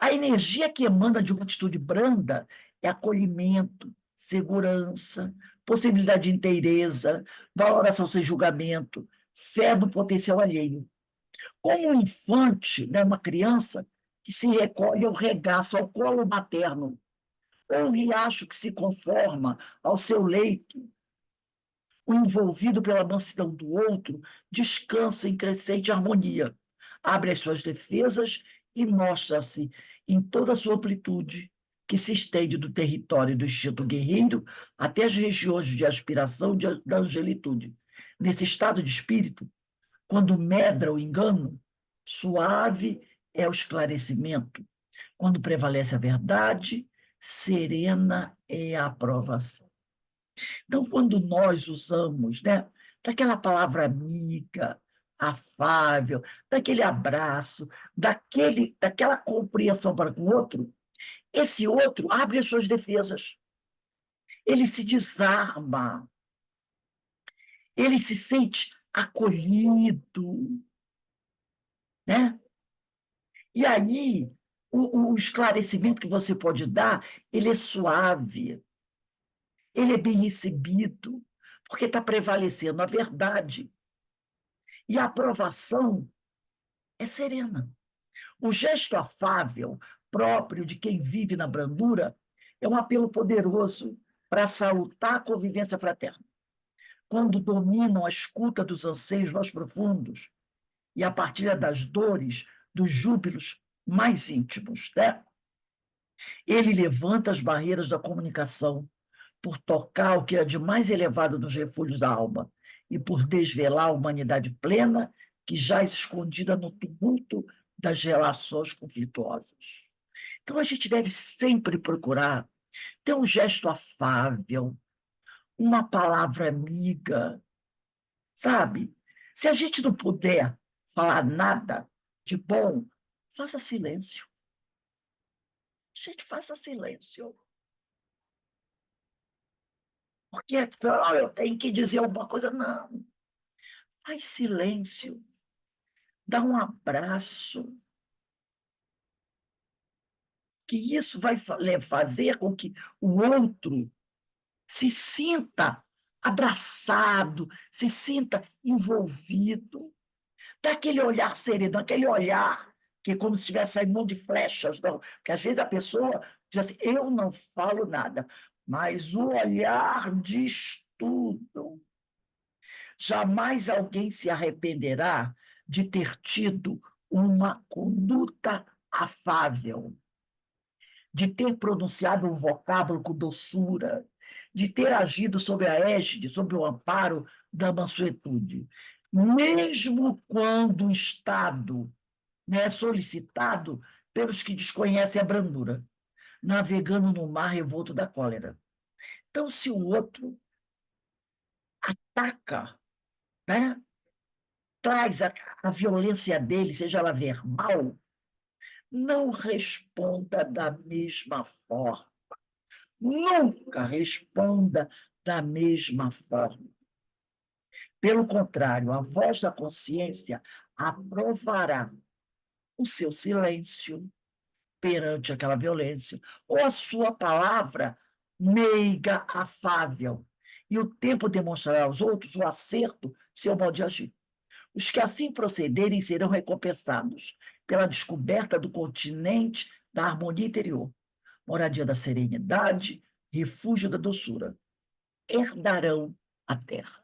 A energia que emana de uma atitude branda é acolhimento, segurança, possibilidade de inteireza, valoração sem julgamento, fé no potencial alheio. Como um infante, né, uma criança que se recolhe ao regaço, ao colo materno, ou um riacho que se conforma ao seu leito, o envolvido pela mansidão do outro, descansa em crescente harmonia, abre as suas defesas e mostra-se em toda a sua amplitude, que se estende do território do instinto guerreiro até as regiões de aspiração da angelitude. Nesse estado de espírito, quando medra o engano, suave é o esclarecimento. Quando prevalece a verdade, serena é a aprovação. Então, quando nós usamos, né, daquela palavra amiga, afável, daquele abraço, daquela compreensão para com o outro, esse outro abre as suas defesas. Ele se desarma, ele se sente acolhido, né? E aí, o esclarecimento que você pode dar, ele é suave, ele é bem recebido, porque está prevalecendo a verdade. E a aprovação é serena. O gesto afável, próprio de quem vive na brandura, é um apelo poderoso para salutar a convivência fraterna. Quando dominam a escuta dos anseios mais profundos e a partilha das dores, dos júbilos mais íntimos, né? Ele levanta as barreiras da comunicação por tocar o que é de mais elevado nos refúgios da alma e por desvelar a humanidade plena que jaz escondida no tumulto das relações conflituosas. Então, a gente deve sempre procurar ter um gesto afável, uma palavra amiga, sabe? Se a gente não puder falar nada de bom, faça silêncio. Gente, faça silêncio. Porque eu tenho que dizer alguma coisa. Não. Faz silêncio. Dá um abraço. Que isso vai fazer com que o outro se sinta abraçado, se sinta envolvido. Dá aquele olhar sereno, aquele olhar que é como se estivesse saindo um monte de flechas. Não. Porque às vezes a pessoa diz assim, eu não falo nada, mas o olhar diz tudo. Jamais alguém se arrependerá de ter tido uma conduta afável, de ter pronunciado um vocábulo com doçura, de ter agido sob a égide, sob o amparo da mansuetude. Mesmo quando o Estado, né, solicitado pelos que desconhecem a brandura, navegando no mar revolto da cólera. Então, se o outro ataca, né, traz a violência dele, seja ela verbal, não responda da mesma forma. Nunca responda da mesma forma. Pelo contrário, a voz da consciência aprovará o seu silêncio perante aquela violência, ou a sua palavra meiga, afável, e o tempo demonstrará aos outros o acerto de seu modo de agir. Os que assim procederem serão recompensados pela descoberta do continente da harmonia interior, moradia da serenidade, refúgio da doçura. Herdarão a terra.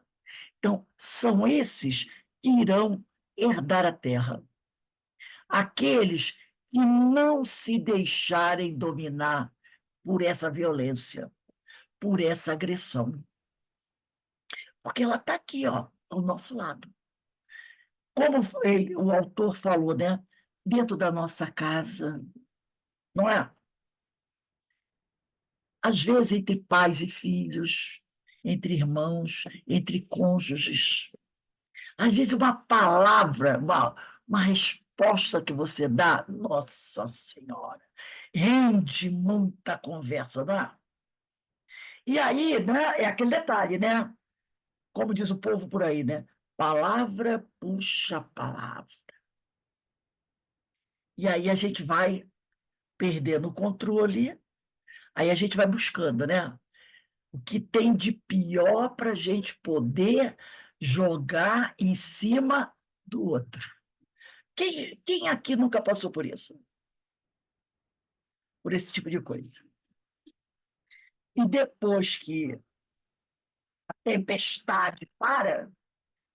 Então, são esses que irão herdar a terra. Aqueles que não se deixarem dominar por essa violência, por essa agressão. Porque ela está aqui, ó, ao nosso lado. Como o autor falou, né? Dentro da nossa casa, não é? Às vezes entre pais e filhos, entre irmãos, entre cônjuges. Às vezes uma palavra, uma resposta que você dá, nossa Senhora, rende muita conversa, não é? E aí, né, é aquele detalhe, né? Como diz o povo por aí, né? Palavra puxa palavra. E aí a gente vai perdendo o controle, aí a gente vai buscando, né? O que tem de pior para a gente poder jogar em cima do outro. Quem aqui nunca passou por isso? Por esse tipo de coisa. E depois que a tempestade para,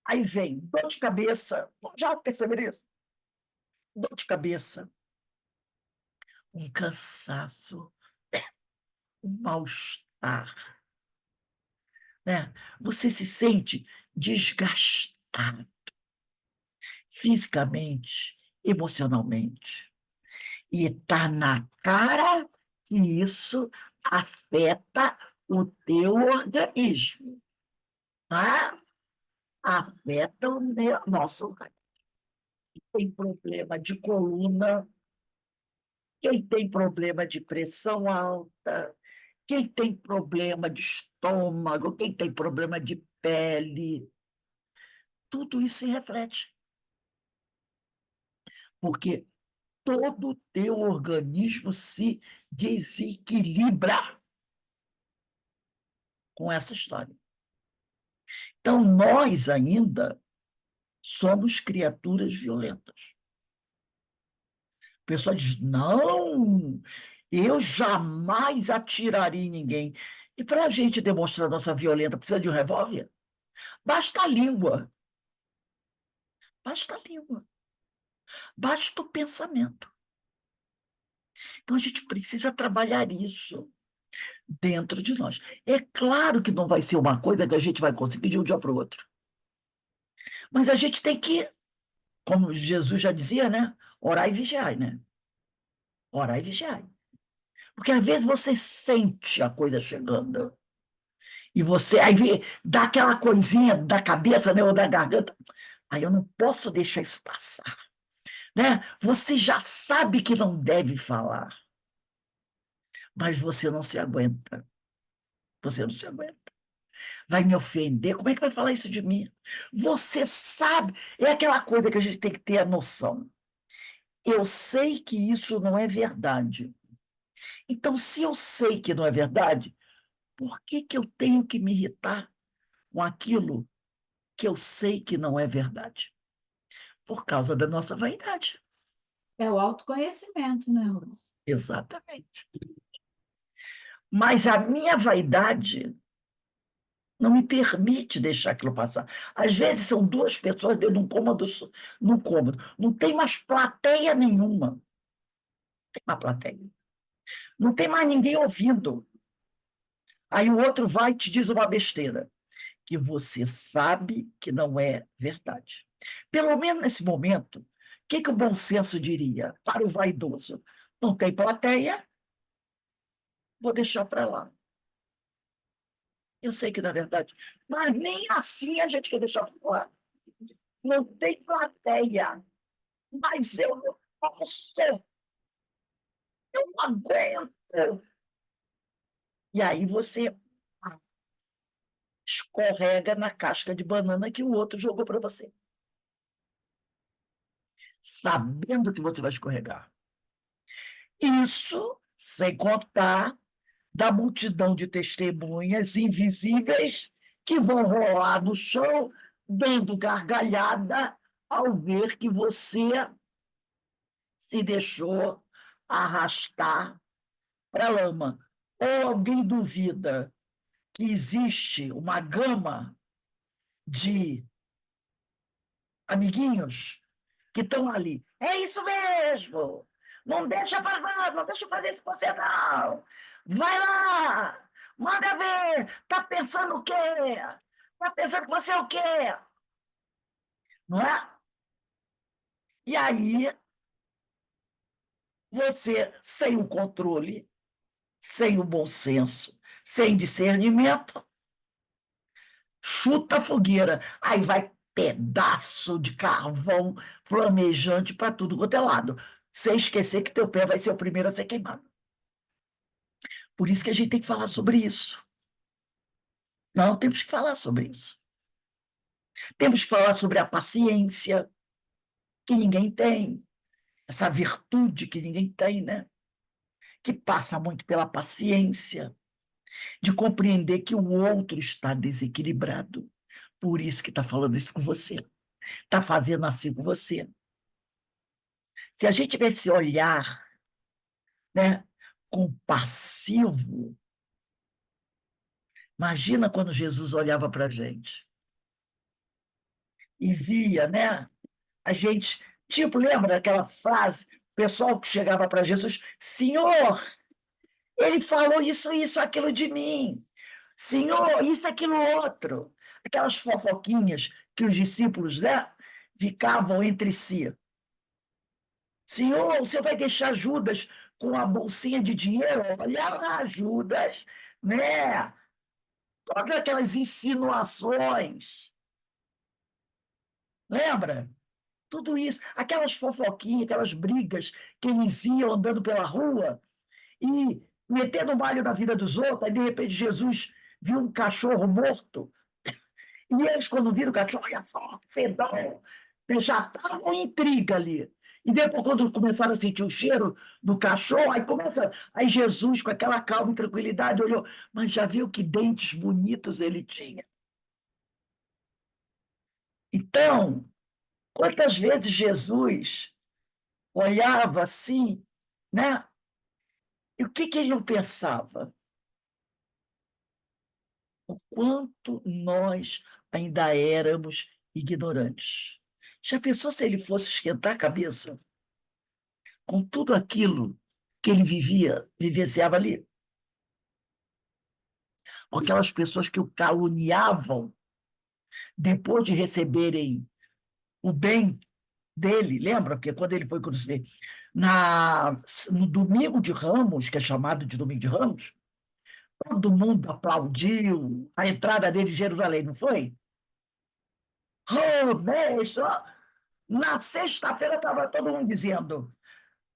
aí vem dor de cabeça. Já perceberam isso? Dor de cabeça, um cansaço, um mal-estar, né? Você se sente desgastado fisicamente, emocionalmente. E está na cara que isso afeta o teu organismo, tá? Afeta o nosso organismo. Tem problema de coluna, quem tem problema de pressão alta, quem tem problema de estômago, quem tem problema de pele, tudo isso se reflete. Porque todo o teu organismo se desequilibra com essa história. Então, nós ainda somos criaturas violentas. A pessoa diz, não, eu jamais atiraria em ninguém. E para a gente demonstrar nossa violência, precisa de um revólver? Basta a língua. Basta a língua. Basta o pensamento. Então, a gente precisa trabalhar isso dentro de nós. É claro que não vai ser uma coisa que a gente vai conseguir de um dia para o outro. Mas a gente tem que, como Jesus já dizia, né? Orar e vigiar, né? Orar e vigiar. Porque às vezes você sente a coisa chegando e você aí dá aquela coisinha da cabeça, né, ou da garganta. Aí eu não posso deixar isso passar, né? Você já sabe que não deve falar, mas você não se aguenta. Você não se aguenta. Vai me ofender? Como é que vai falar isso de mim? Você sabe, é aquela coisa que a gente tem que ter a noção. Eu sei que isso não é verdade. Então, se eu sei que não é verdade, por que que eu tenho que me irritar com aquilo que eu sei que não é verdade? Por causa da nossa vaidade. É o autoconhecimento, né, Rosa? Exatamente. Mas a minha vaidade não me permite deixar aquilo passar. Às vezes são duas pessoas dentro de um cômodo, num cômodo. Não tem mais plateia nenhuma. Não tem mais plateia. Não tem mais ninguém ouvindo. Aí o outro vai e te diz uma besteira, que você sabe que não é verdade. Pelo menos nesse momento, o que o bom senso diria para o vaidoso? Não tem plateia, vou deixar para lá. Eu sei que não é verdade, mas nem assim a gente quer deixar para lá. Não tem plateia, mas eu não posso, eu não aguento. E aí você escorrega na casca de banana que o outro jogou para você, sabendo que você vai escorregar. Isso sem contar da multidão de testemunhas invisíveis que vão rolar no chão, dando gargalhada ao ver que você se deixou arrastar para a lama. Ou alguém duvida que existe uma gama de amiguinhos que estão ali. É isso mesmo! Não deixa passar, não deixa eu fazer isso com você, não! Vai lá! Manda ver! Tá pensando o quê? Tá pensando que você é o quê? Não é? E aí, você, sem o controle, sem o bom senso, sem discernimento, chuta a fogueira. Aí vai pedaço de carvão flamejante para tudo quanto é lado. Sem esquecer que teu pé vai ser o primeiro a ser queimado. Por isso que a gente tem que falar sobre isso. Não, temos que falar sobre isso. Temos que falar sobre a paciência, que ninguém tem. Essa virtude que ninguém tem, né? que passa muito pela paciência, de compreender que o outro está desequilibrado. Por isso que está falando isso com você, está fazendo assim com você. Se a gente tiver esse olhar, né, compassivo, imagina quando Jesus olhava para a gente e via, né? A gente, tipo, lembra daquela frase, o pessoal que chegava para Jesus, Senhor, ele falou isso, aquilo de mim. Senhor, isso, aquilo, outro. Aquelas fofoquinhas que os discípulos, né, ficavam entre si. Senhor, o senhor vai deixar Judas com a bolsinha de dinheiro? Olha lá, Judas, né? Todas aquelas insinuações. Lembra? Tudo isso, aquelas fofoquinhas, aquelas brigas que eles iam andando pela rua e metendo um malho na vida dos outros, aí de repente Jesus viu um cachorro morto, e eles, quando viram o cachorro, olha só, fedão, eles já estavam em intriga ali. E depois, quando começaram a sentir o cheiro do cachorro, aí Jesus, com aquela calma e tranquilidade, olhou, mas já viu que dentes bonitos ele tinha. Então, quantas vezes Jesus olhava assim, né? E o que ele não pensava? O quanto nós ainda éramos ignorantes. Já pensou se ele fosse esquentar a cabeça com tudo aquilo que ele vivenciava ali? Com aquelas pessoas que o caluniavam depois de receberem o bem dele, lembra? Porque quando ele foi crucificado, no domingo de Ramos, que é chamado de domingo de Ramos, todo mundo aplaudiu a entrada dele em Jerusalém, não foi? Oh, mestre! Na sexta-feira estava todo mundo dizendo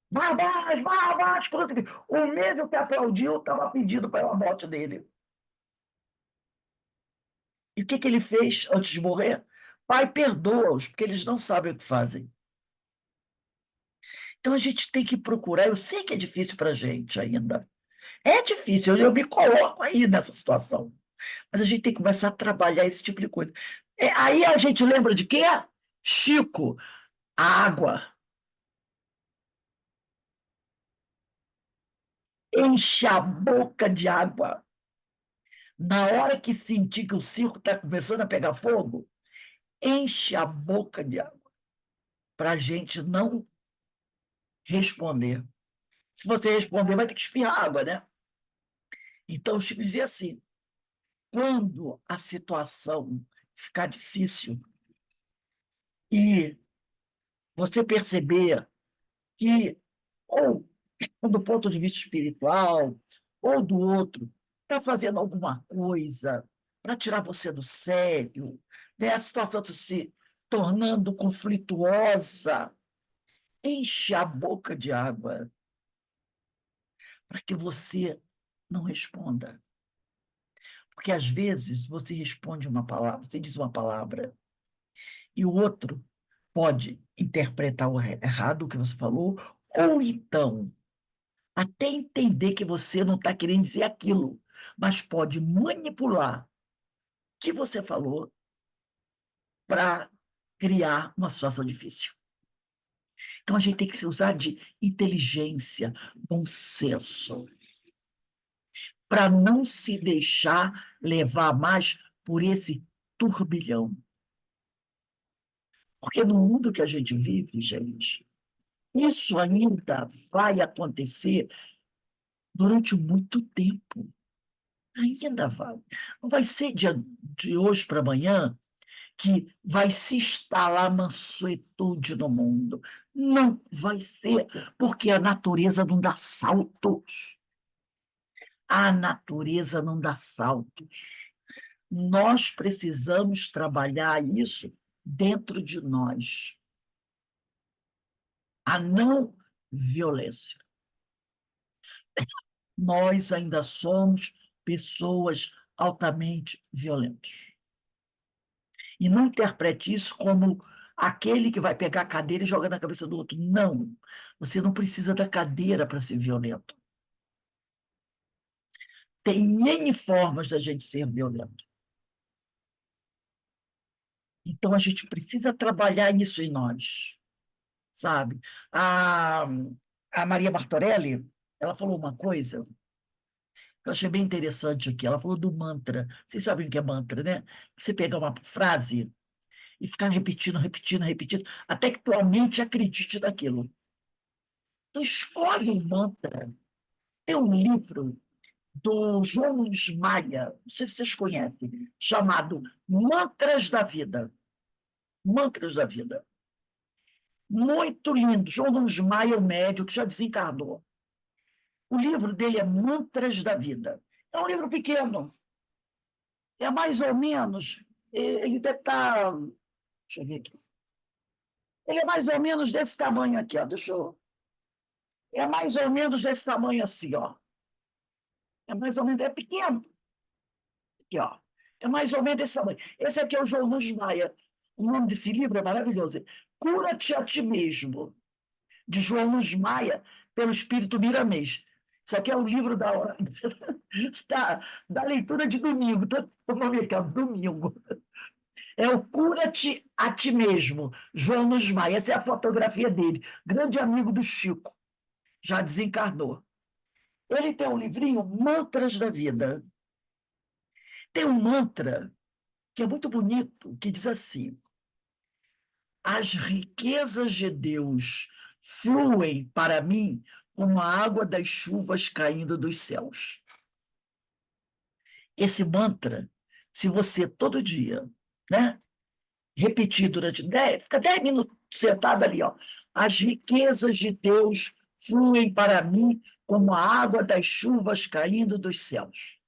Barrabás, Barrabás, crucificado. O mesmo que aplaudiu estava pedindo para a morte dele. E o que ele fez antes de morrer? Pai, perdoa-os, porque eles não sabem o que fazem. Então a gente tem que procurar. Eu sei que é difícil para a gente ainda. É difícil, eu me coloco aí nessa situação. Mas a gente tem que começar a trabalhar esse tipo de coisa. Aí a gente lembra de quê? Chico, a água. Enche a boca de água. Na hora que sentir que o circo está começando a pegar fogo, enche a boca de água para a gente não responder. Se você responder, vai ter que espirrar água, né? Então, o Chico dizia assim: quando a situação ficar difícil e você perceber que, ou do ponto de vista espiritual, ou do outro, está fazendo alguma coisa para tirar você do sério, né? A situação está se tornando conflituosa, enche a boca de água para que você não responda. Porque às vezes você responde uma palavra, você diz uma palavra, e o outro pode interpretar errado o que você falou, ou então até entender que você não está querendo dizer aquilo, mas pode manipular o que você falou para criar uma situação difícil. Então a gente tem que se usar de inteligência, bom senso, para não se deixar levar mais por esse turbilhão. Porque no mundo que a gente vive, gente, isso ainda vai acontecer durante muito tempo. Ainda vai. Não vai ser de hoje para amanhã que vai se instalar mansuetude no mundo. Não vai ser, porque a natureza não dá saltos. A natureza não dá saltos. Nós precisamos trabalhar isso dentro de nós. A não violência. Nós ainda somos pessoas altamente violentas. E não interprete isso como aquele que vai pegar a cadeira e joga na cabeça do outro. Não. Você não precisa da cadeira para ser violento. tem N formas da gente ser violento. Então, a gente precisa trabalhar isso em nós, sabe? A Maria Martorelli, ela falou uma coisa que eu achei bem interessante aqui. Ela falou do mantra. Vocês sabem o que é mantra, né? Você pegar uma frase e ficar repetindo, repetindo, repetindo, até que tua mente acredite naquilo. Então, escolhe um mantra. Tem um livro do João Luiz Maia, não sei se vocês conhecem, chamado Mantras da Vida. Mantras da Vida. Muito lindo. João Luiz Maia, o médium, que já desencarnou. O livro dele é Mantras da Vida. É um livro pequeno. É mais ou menos. Ele deve estar. Deixa eu ver aqui. Ele é mais ou menos desse tamanho aqui, ó. Deixa eu. É mais ou menos desse tamanho assim, ó. É mais ou menos. É pequeno. Aqui, ó. É mais ou menos desse tamanho. Esse aqui é o João Luiz Maia. O nome desse livro é maravilhoso. Cura-te a ti mesmo, de João Luiz Maia, pelo Espírito Miramês. Isso aqui é o livro da leitura de domingo. O nome aqui, ó, domingo. É o Cura-te a ti mesmo, João Luiz Maia. Essa é a fotografia dele, grande amigo do Chico, já desencarnou. Ele tem um livrinho, Mantras da Vida. Tem um mantra que é muito bonito, que diz assim: as riquezas de Deus fluem para mim como a água das chuvas caindo dos céus. Esse mantra, se você todo dia, né, repetir durante 10, fica 10 minutos sentado ali, ó. As riquezas de Deus fluem para mim como a água das chuvas caindo dos céus.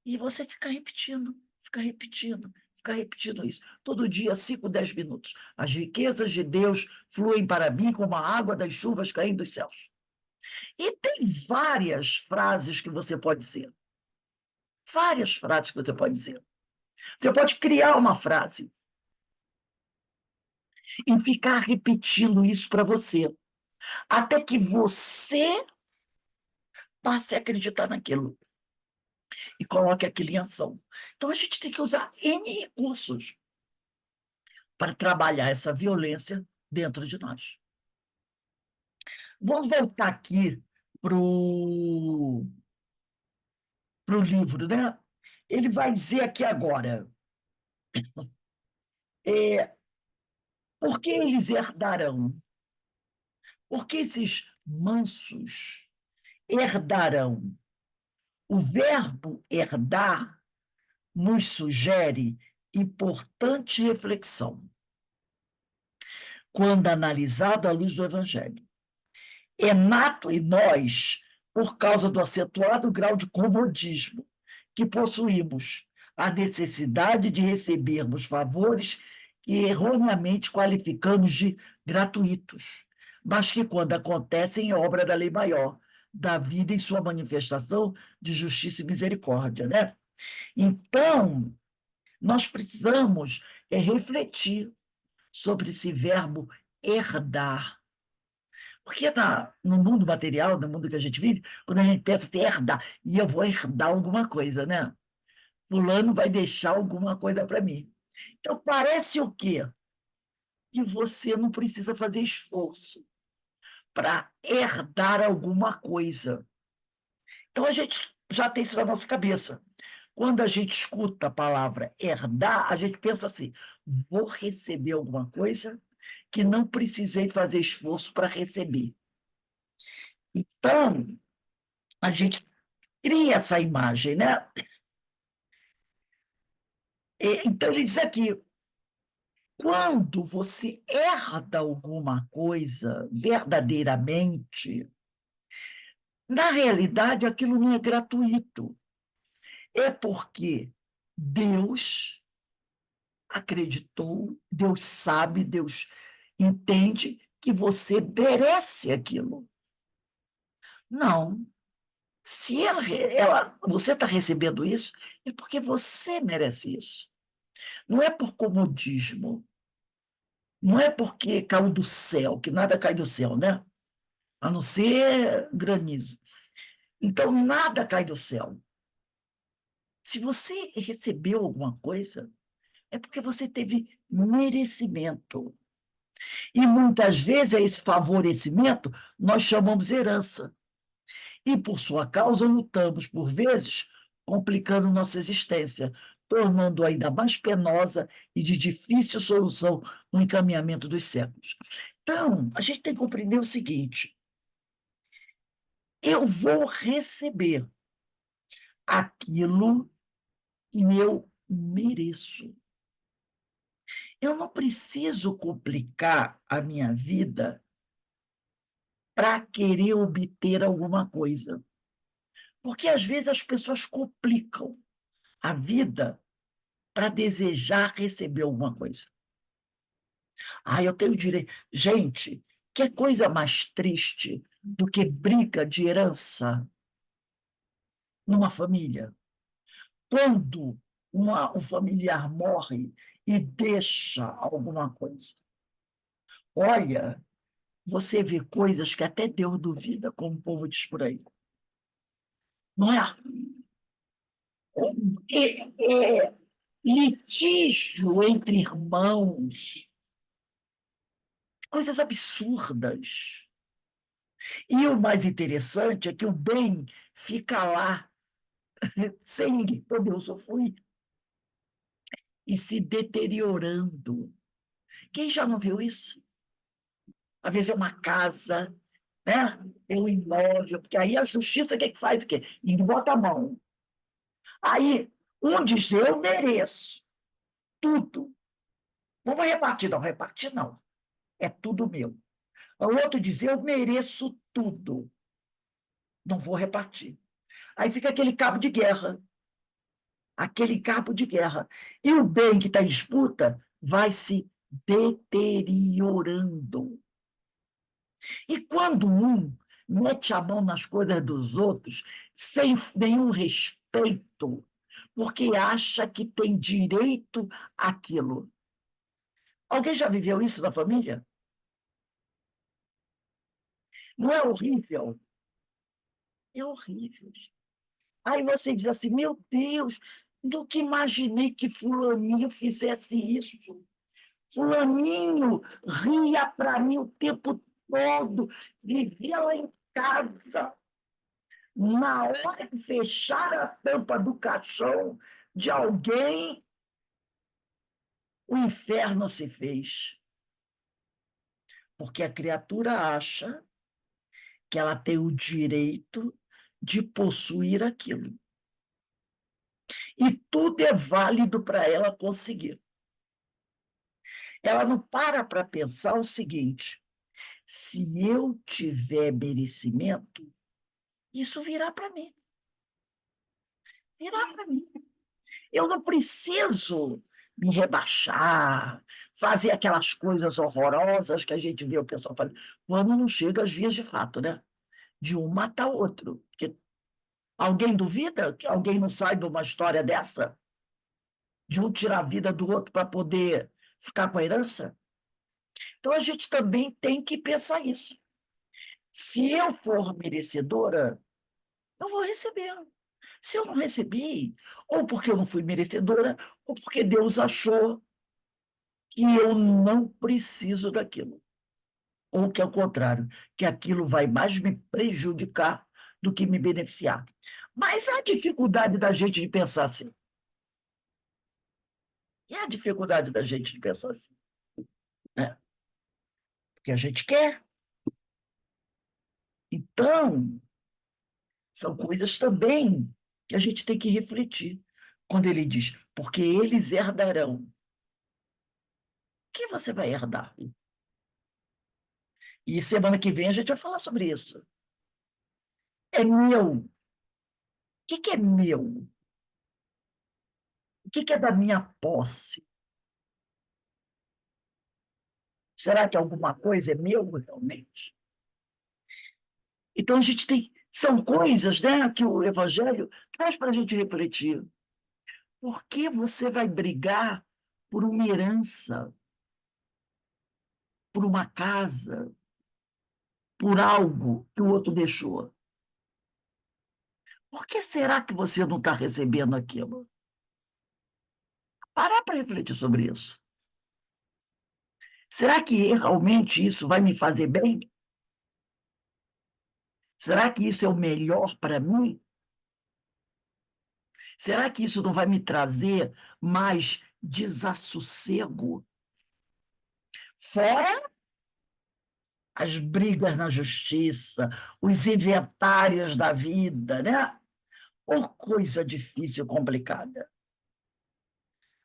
E você fica repetindo, fica repetindo, fica repetindo isso. Todo dia, 5, 10 minutos. As riquezas de Deus fluem para mim como a água das chuvas caindo dos céus. E tem várias frases que você pode dizer. Várias frases que você pode dizer. Você pode criar uma frase e ficar repetindo isso para você, até que você passe a acreditar naquilo e coloque aquilo em ação. Então, a gente tem que usar N recursos para trabalhar essa violência dentro de nós. Vamos voltar aqui para o livro, né? Ele vai dizer aqui agora, por que eles herdarão? Porque esses mansos herdarão. O verbo herdar nos sugere importante reflexão, quando analisado à luz do Evangelho. É nato em nós, por causa do acentuado grau de comodismo que possuímos, a necessidade de recebermos favores que erroneamente qualificamos de gratuitos, mas que, quando acontecem, é obra da lei maior, da vida em sua manifestação de justiça e misericórdia, né? Então, nós precisamos refletir sobre esse verbo herdar. Porque no mundo material, no mundo que a gente vive, quando a gente pensa assim, herdar, e eu vou herdar alguma coisa, né? Fulano vai deixar alguma coisa para mim. Então, parece o quê? Que você não precisa fazer esforço para herdar alguma coisa. Então, a gente já tem isso na nossa cabeça. Quando a gente escuta a palavra herdar, a gente pensa assim: vou receber alguma coisa que não precisei fazer esforço para receber. Então, a gente cria essa imagem, né? Então, ele diz aqui: quando você herda alguma coisa verdadeiramente, na realidade, aquilo não é gratuito. É porque Deus acreditou, Deus sabe, Deus entende que você merece aquilo. Não. Se você está recebendo isso, é porque você merece isso. Não é por comodismo. Não é porque caiu do céu, que nada cai do céu, né? A não ser granizo. Então, nada cai do céu. Se você recebeu alguma coisa, é porque você teve merecimento. E muitas vezes esse favorecimento nós chamamos herança. E por sua causa lutamos, por vezes, complicando nossa existência, tornando-a ainda mais penosa e de difícil solução no encaminhamento dos séculos. Então, a gente tem que compreender o seguinte: eu vou receber aquilo que eu mereço. Eu não preciso complicar a minha vida para querer obter alguma coisa. Porque às vezes as pessoas complicam a vida para desejar receber alguma coisa. Ah, eu tenho direito. Gente, que coisa mais triste do que briga de herança numa família? Quando um familiar morre e deixa alguma coisa. Olha, você vê coisas que até Deus duvida, como o povo diz por aí. Não é? É litígio entre irmãos, coisas absurdas. E o mais interessante é que o bem fica lá, sem ninguém poder usufruir, e se deteriorando. Quem já não viu isso? Às vezes é uma casa, né? É um imóvel, porque aí a justiça o que faz o quê? E bota a mão. Aí um diz, eu mereço tudo. Vamos repartir. Não, repartir não. É tudo meu. O outro diz, eu mereço tudo. Não vou repartir. Aí fica aquele cabo de guerra. Aquele cabo de guerra. E o bem que está em disputa vai se deteriorando. E quando um mete a mão nas coisas dos outros, sem nenhum respeito, porque acha que tem direito àquilo. Alguém já viveu isso na família? Não é horrível? É horrível. Aí você diz assim, meu Deus, nunca imaginei que fulaninho fizesse isso. Fulaninho ria para mim o tempo todo, vivia lá em casa. Na hora de fechar a tampa do caixão de alguém, o inferno se fez. Porque a criatura acha que ela tem o direito de possuir aquilo. E tudo é válido para ela conseguir. Ela não para pensar o seguinte: se eu tiver merecimento, isso virá para mim. Virá para mim. Eu não preciso me rebaixar, fazer aquelas coisas horrorosas que a gente vê o pessoal fazendo, quando não chega às vias de fato, né? De um matar o outro. Porque alguém duvida que alguém não saiba uma história dessa? De um tirar a vida do outro para poder ficar com a herança? Então a gente também tem que pensar isso. Se eu for merecedora, eu vou receber. Se eu não recebi, ou porque eu não fui merecedora, ou porque Deus achou que eu não preciso daquilo. Ou que, ao contrário, que aquilo vai mais me prejudicar do que me beneficiar. Mas a dificuldade da gente de pensar assim. E a dificuldade da gente de pensar assim, né? Porque a gente quer. Então, são coisas também que a gente tem que refletir. Quando ele diz, porque eles herdarão. O que você vai herdar? E semana que vem a gente vai falar sobre isso. É meu. O que é meu? O que é da minha posse? Será que alguma coisa é meu realmente? Então a gente tem. São coisas, né, que o Evangelho traz para a gente refletir. Por que você vai brigar por uma herança, por uma casa, por algo que o outro deixou? Por que será que você não está recebendo aquilo? Parar para refletir sobre isso. Será que realmente isso vai me fazer bem? Será que isso é o melhor para mim? Será que isso não vai me trazer mais desassossego? Fora as brigas na justiça, os inventários da vida, né? Ou coisa difícil, complicada.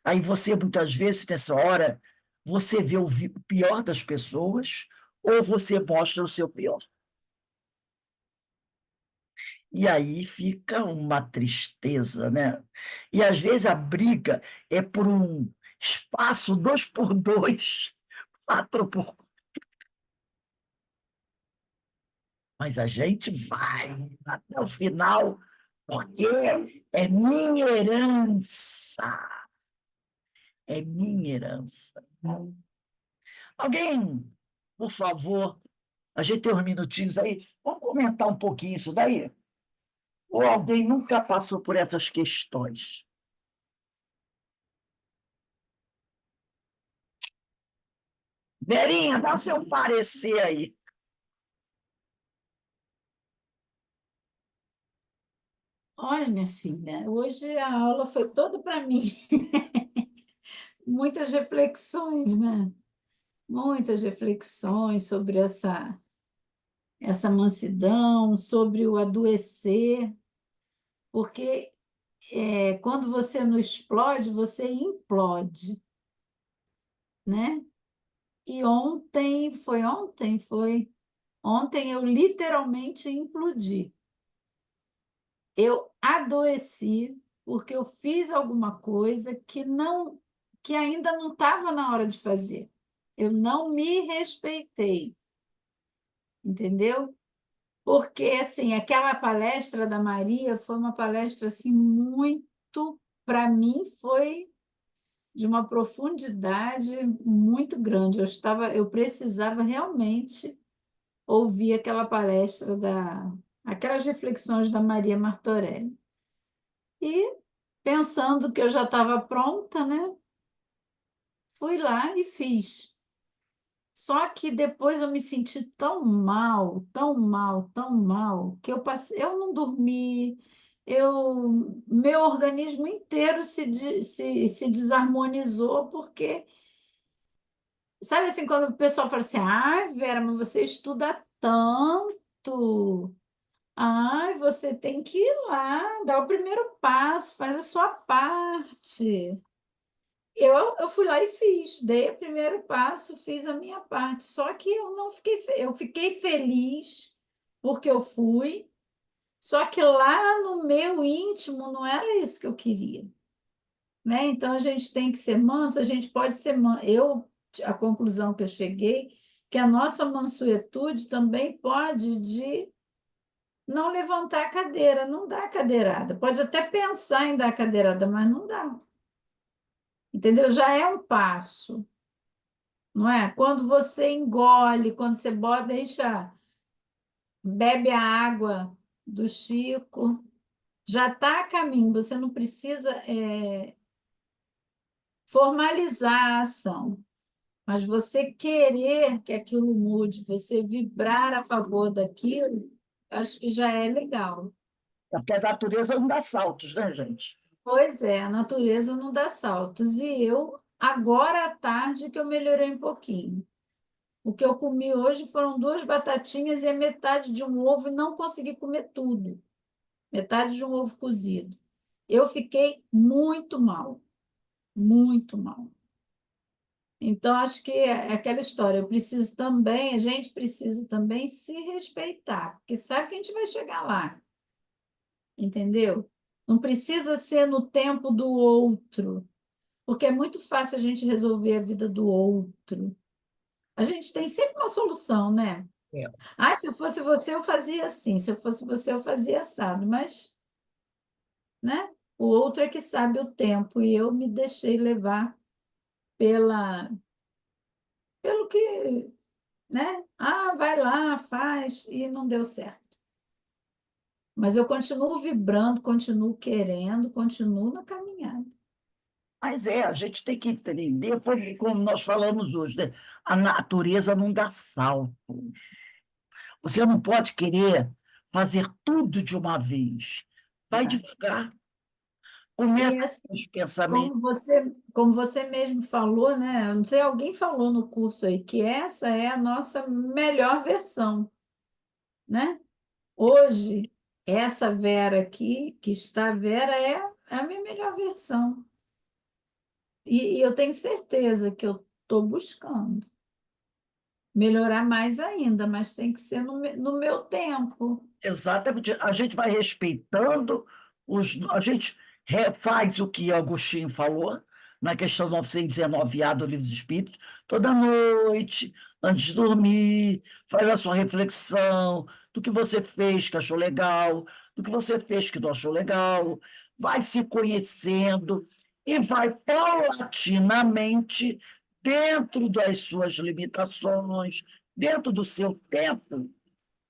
Aí você, muitas vezes, nessa hora, você vê o pior das pessoas ou você mostra o seu pior. E aí fica uma tristeza, né? E às vezes a briga é por um espaço 2x2, 4x4. Mas a gente vai até o final, porque é minha herança. É minha herança. Alguém, por favor, a gente tem uns minutinhos aí, vamos comentar um pouquinho isso daí? Ou alguém nunca passou por essas questões? Verinha, dá seu parecer aí. Olha, minha filha, hoje a aula foi toda para mim. Muitas reflexões, né? Muitas reflexões sobre essa mansidão, sobre o adoecer, porque quando você não explode, você implode, né? E ontem eu literalmente implodi. Eu adoeci porque eu fiz alguma coisa que ainda não estava na hora de fazer. Eu não me respeitei, entendeu? Porque assim, aquela palestra da Maria foi uma palestra assim muito, para mim foi de uma profundidade muito grande. Eu precisava realmente ouvir aquela palestra aquelas reflexões da Maria Martorelli. E pensando que eu já estava pronta, né? Fui lá e fiz. Só que depois eu me senti tão mal, tão mal, tão mal, que eu não dormi, meu organismo inteiro se desarmonizou, porque, sabe assim, quando o pessoal fala assim, Vera, mas você estuda tanto, você tem que ir lá, dar o primeiro passo, faz a sua parte. Eu fui lá e fiz, dei o primeiro passo, fiz a minha parte. Só que eu não fiquei, eu fiquei feliz porque eu fui, só que lá no meu íntimo não era isso que eu queria, né? Então a gente tem que ser manso, a gente pode ser manso. A conclusão que eu cheguei, que a nossa mansuetude também pode de não levantar a cadeira, não dar cadeirada. Pode até pensar em dar cadeirada, mas não dá. Entendeu? Já é um passo. Não é? Quando você engole, quando você bebe a água do Chico, já está a caminho, você não precisa formalizar a ação, mas você querer que aquilo mude, você vibrar a favor daquilo, acho que já é legal. Porque a natureza não dá saltos, né, gente? Pois é, a natureza não dá saltos, e agora à tarde, que eu melhorei um pouquinho. O que eu comi hoje foram 2 batatinhas e a metade de um ovo e não consegui comer tudo. Metade de um ovo cozido. Eu fiquei muito mal, muito mal. Então, acho que é aquela história. A gente precisa também se respeitar, porque sabe que a gente vai chegar lá, entendeu? Não precisa ser no tempo do outro, porque é muito fácil a gente resolver a vida do outro. A gente tem sempre uma solução, né? É. Se eu fosse você, eu fazia assim. Se eu fosse você, eu fazia assado. Mas, né? O outro é que sabe o tempo e eu me deixei levar pela, pelo que, né? Vai lá, faz e não deu certo. Mas eu continuo vibrando, continuo querendo, continuo na caminhada. Mas a gente tem que entender, porque, como nós falamos hoje, né? A natureza não dá saltos. Você não pode querer fazer tudo de uma vez. Vai Tá? devagar. E Começa assim, com os pensamentos. como você mesmo falou, né? Eu não sei, alguém falou no curso aí que essa é a nossa melhor versão, né? Hoje, essa Vera aqui, que está Vera, é a minha melhor versão. E eu tenho certeza que eu estou buscando melhorar mais ainda, mas tem que ser no meu tempo. Exatamente. A gente vai respeitando a gente faz o que Agostinho falou na questão 919A do Livro dos Espíritos, toda noite, antes de dormir, faz a sua reflexão do que você fez que achou legal, do que você fez que não achou legal, vai se conhecendo e vai paulatinamente, dentro das suas limitações, dentro do seu tempo,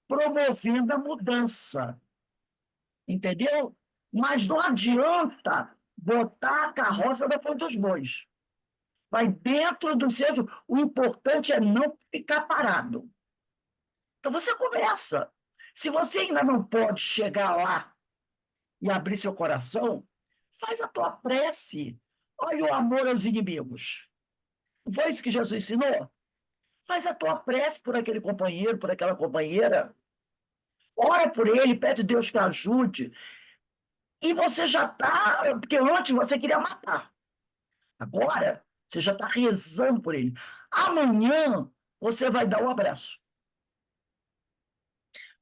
promovendo a mudança, entendeu? Mas não adianta botar a carroça da frente dos bois. Vai dentro do seu. O importante é não ficar parado. Então você começa. Se você ainda não pode chegar lá e abrir seu coração, faz a tua prece. Olha o amor aos inimigos. Não foi isso que Jesus ensinou? Faz a tua prece por aquele companheiro, por aquela companheira. Ora por ele, pede a Deus que ajude. E você já está. Porque antes você queria matar. Agora, você já está rezando por ele. Amanhã, você vai dar um abraço.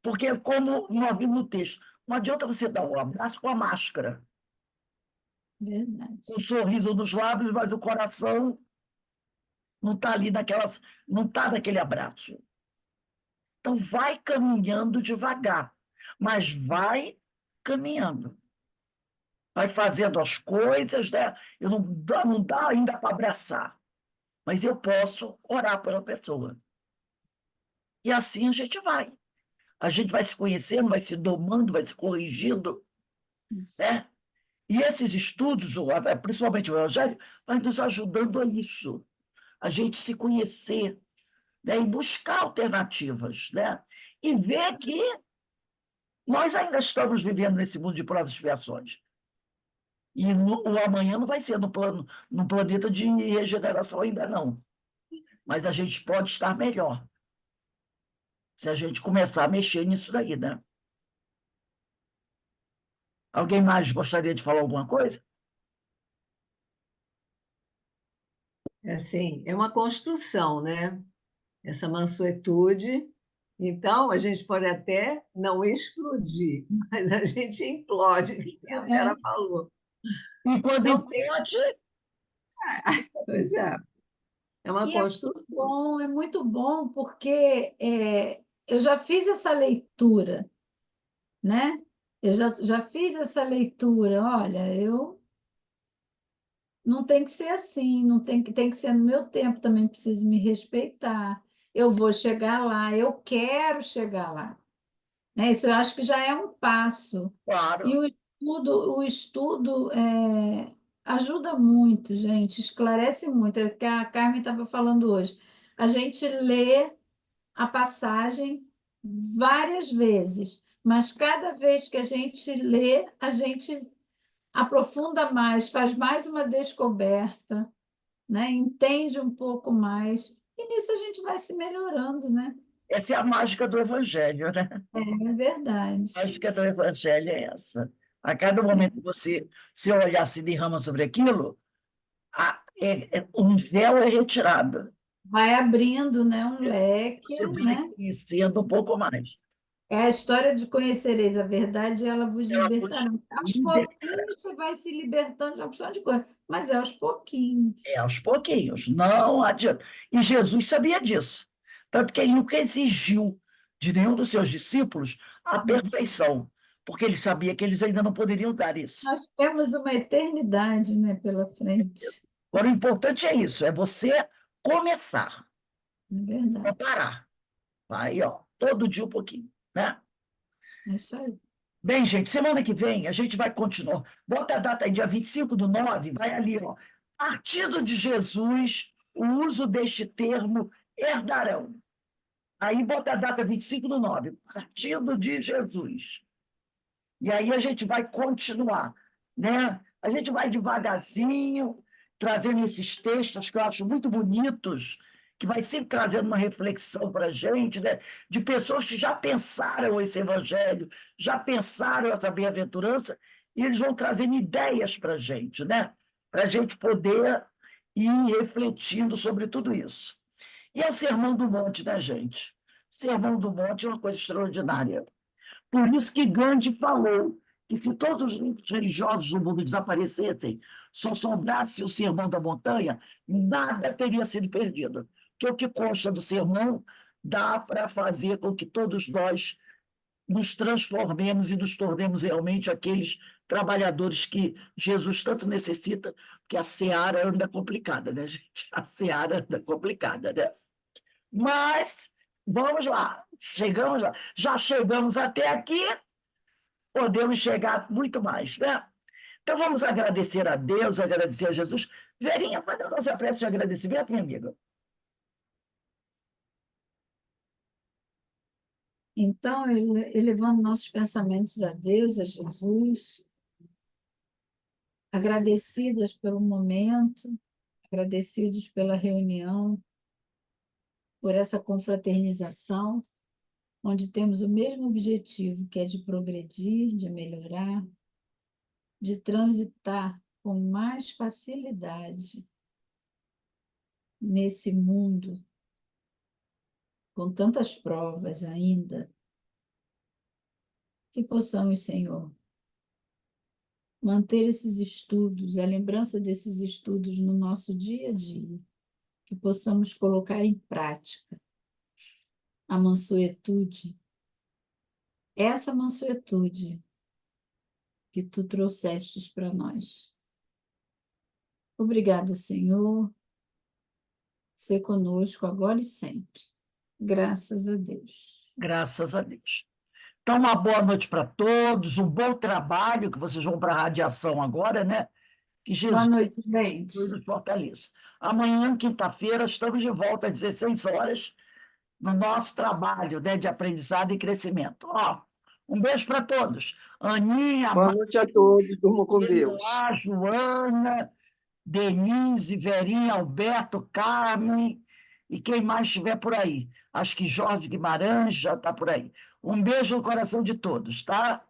Porque, como nós vimos no texto, não adianta você dar um abraço com a máscara, Verdade. com um sorriso nos lábios, mas o coração não está ali naquelas. Não está naquele abraço. Então, vai caminhando devagar, mas vai caminhando. Vai fazendo as coisas, né? Eu não dá ainda para abraçar, mas eu posso orar pela pessoa. E assim a gente vai. A gente vai se conhecendo, vai se domando, vai se corrigindo, Isso. né? E esses estudos, principalmente o Evangelho, vai nos ajudando a isso, a gente se conhecer, né? E buscar alternativas, né? E ver que nós ainda estamos vivendo nesse mundo de provas e expiações. E o amanhã não vai ser no planeta de regeneração ainda não. Mas a gente pode estar melhor se a gente começar a mexer nisso daí, né? Alguém mais gostaria de falar alguma coisa? Assim, é uma construção, né? Essa mansuetude. Então, a gente pode até não explodir, mas a gente implode, que a É, Vera falou. E quando Então, pode, pois é uma e construção. é muito bom, porque eu já fiz essa leitura, né? Eu já fiz essa leitura. Olha, eu não tem que ser assim, não tem que ser no meu tempo, também preciso me respeitar. Eu vou chegar lá, eu quero chegar lá, né? Isso eu acho que já é um passo. E claro. o estudo ajuda muito, gente, esclarece muito. É o que a Carmen estava falando hoje. A gente lê a passagem várias vezes, mas cada vez que a gente lê, a gente aprofunda mais, faz mais uma descoberta, né? Entende um pouco mais, e nisso a gente vai se melhorando, né? Essa é a mágica do Evangelho, né? É A verdade. mágica do Evangelho é essa. A cada momento que você se olhar, se derrama sobre aquilo, um véu é retirado. Vai abrindo, né, um leque, Você vai né? conhecendo um pouco mais. É a história de conhecereis a verdade, e ela vos Ela vos libertará. Aos pouquinhos você vai se libertando de uma opção de coisa, mas é aos pouquinhos. aos pouquinhos, não adianta. E Jesus sabia disso. Tanto que ele nunca exigiu de nenhum dos seus discípulos a perfeição, porque ele sabia que eles ainda não poderiam dar isso. Nós temos uma eternidade, né, pela frente. Agora, o importante é isso, é você começar, É não verdade. parar. Vai, ó, todo dia um pouquinho, né? É isso aí. Bem, gente, semana que vem a gente vai continuar. Bota a data aí, dia 25/9, vai ali, ó. Partido de Jesus, o uso deste termo herdarão. Aí bota a data 25/9, Partido de Jesus. E aí a gente vai continuar, né? A gente vai devagarzinho, trazendo esses textos que eu acho muito bonitos, que vai sempre trazendo uma reflexão para a gente, né? De pessoas que já pensaram esse evangelho, já pensaram essa bem-aventurança, e eles vão trazendo ideias para a gente, né? Para a gente poder ir refletindo sobre tudo isso. E é o Sermão do Monte, né, gente? Sermão do Monte é uma coisa extraordinária. Por isso que Gandhi falou que se todos os livros religiosos do mundo desaparecessem, só sobrasse o Sermão da Montanha, nada teria sido perdido. Porque o que consta do sermão dá para fazer com que todos nós nos transformemos e nos tornemos realmente aqueles trabalhadores que Jesus tanto necessita, porque a seara anda complicada, né, gente? A seara anda complicada, né? Mas vamos lá, chegamos lá. Já chegamos até aqui, podemos chegar muito mais, né? Então vamos agradecer a Deus, agradecer a Jesus. Verinha, faz a nossa prece de agradecimento, minha amiga. Então, elevando nossos pensamentos a Deus, a Jesus, agradecidas pelo momento, agradecidos pela reunião, por essa confraternização, onde temos o mesmo objetivo, que é de progredir, de melhorar, de transitar com mais facilidade nesse mundo, com tantas provas ainda, que possamos, Senhor, manter esses estudos, a lembrança desses estudos no nosso dia a dia, que possamos colocar em prática a mansuetude, essa mansuetude que tu trouxestes para nós. Obrigada, Senhor. Ser conosco agora e sempre. Graças a Deus. Graças a Deus. Então, uma boa noite para todos, um bom trabalho, que vocês vão para a radiação agora, né? Que Boa Jesus noite, gente. nos fortaleça. Amanhã, quinta-feira, estamos de volta às 16 horas no nosso trabalho, né, de aprendizado e crescimento. Ó, um beijo para todos. Aninha, Boa noite a todos, durmam com Deus. Márcia, Joana, Denise, Verinha, Alberto, Carmen e quem mais estiver por aí. Acho que Jorge Guimarães já está por aí. Um beijo no coração de todos, tá?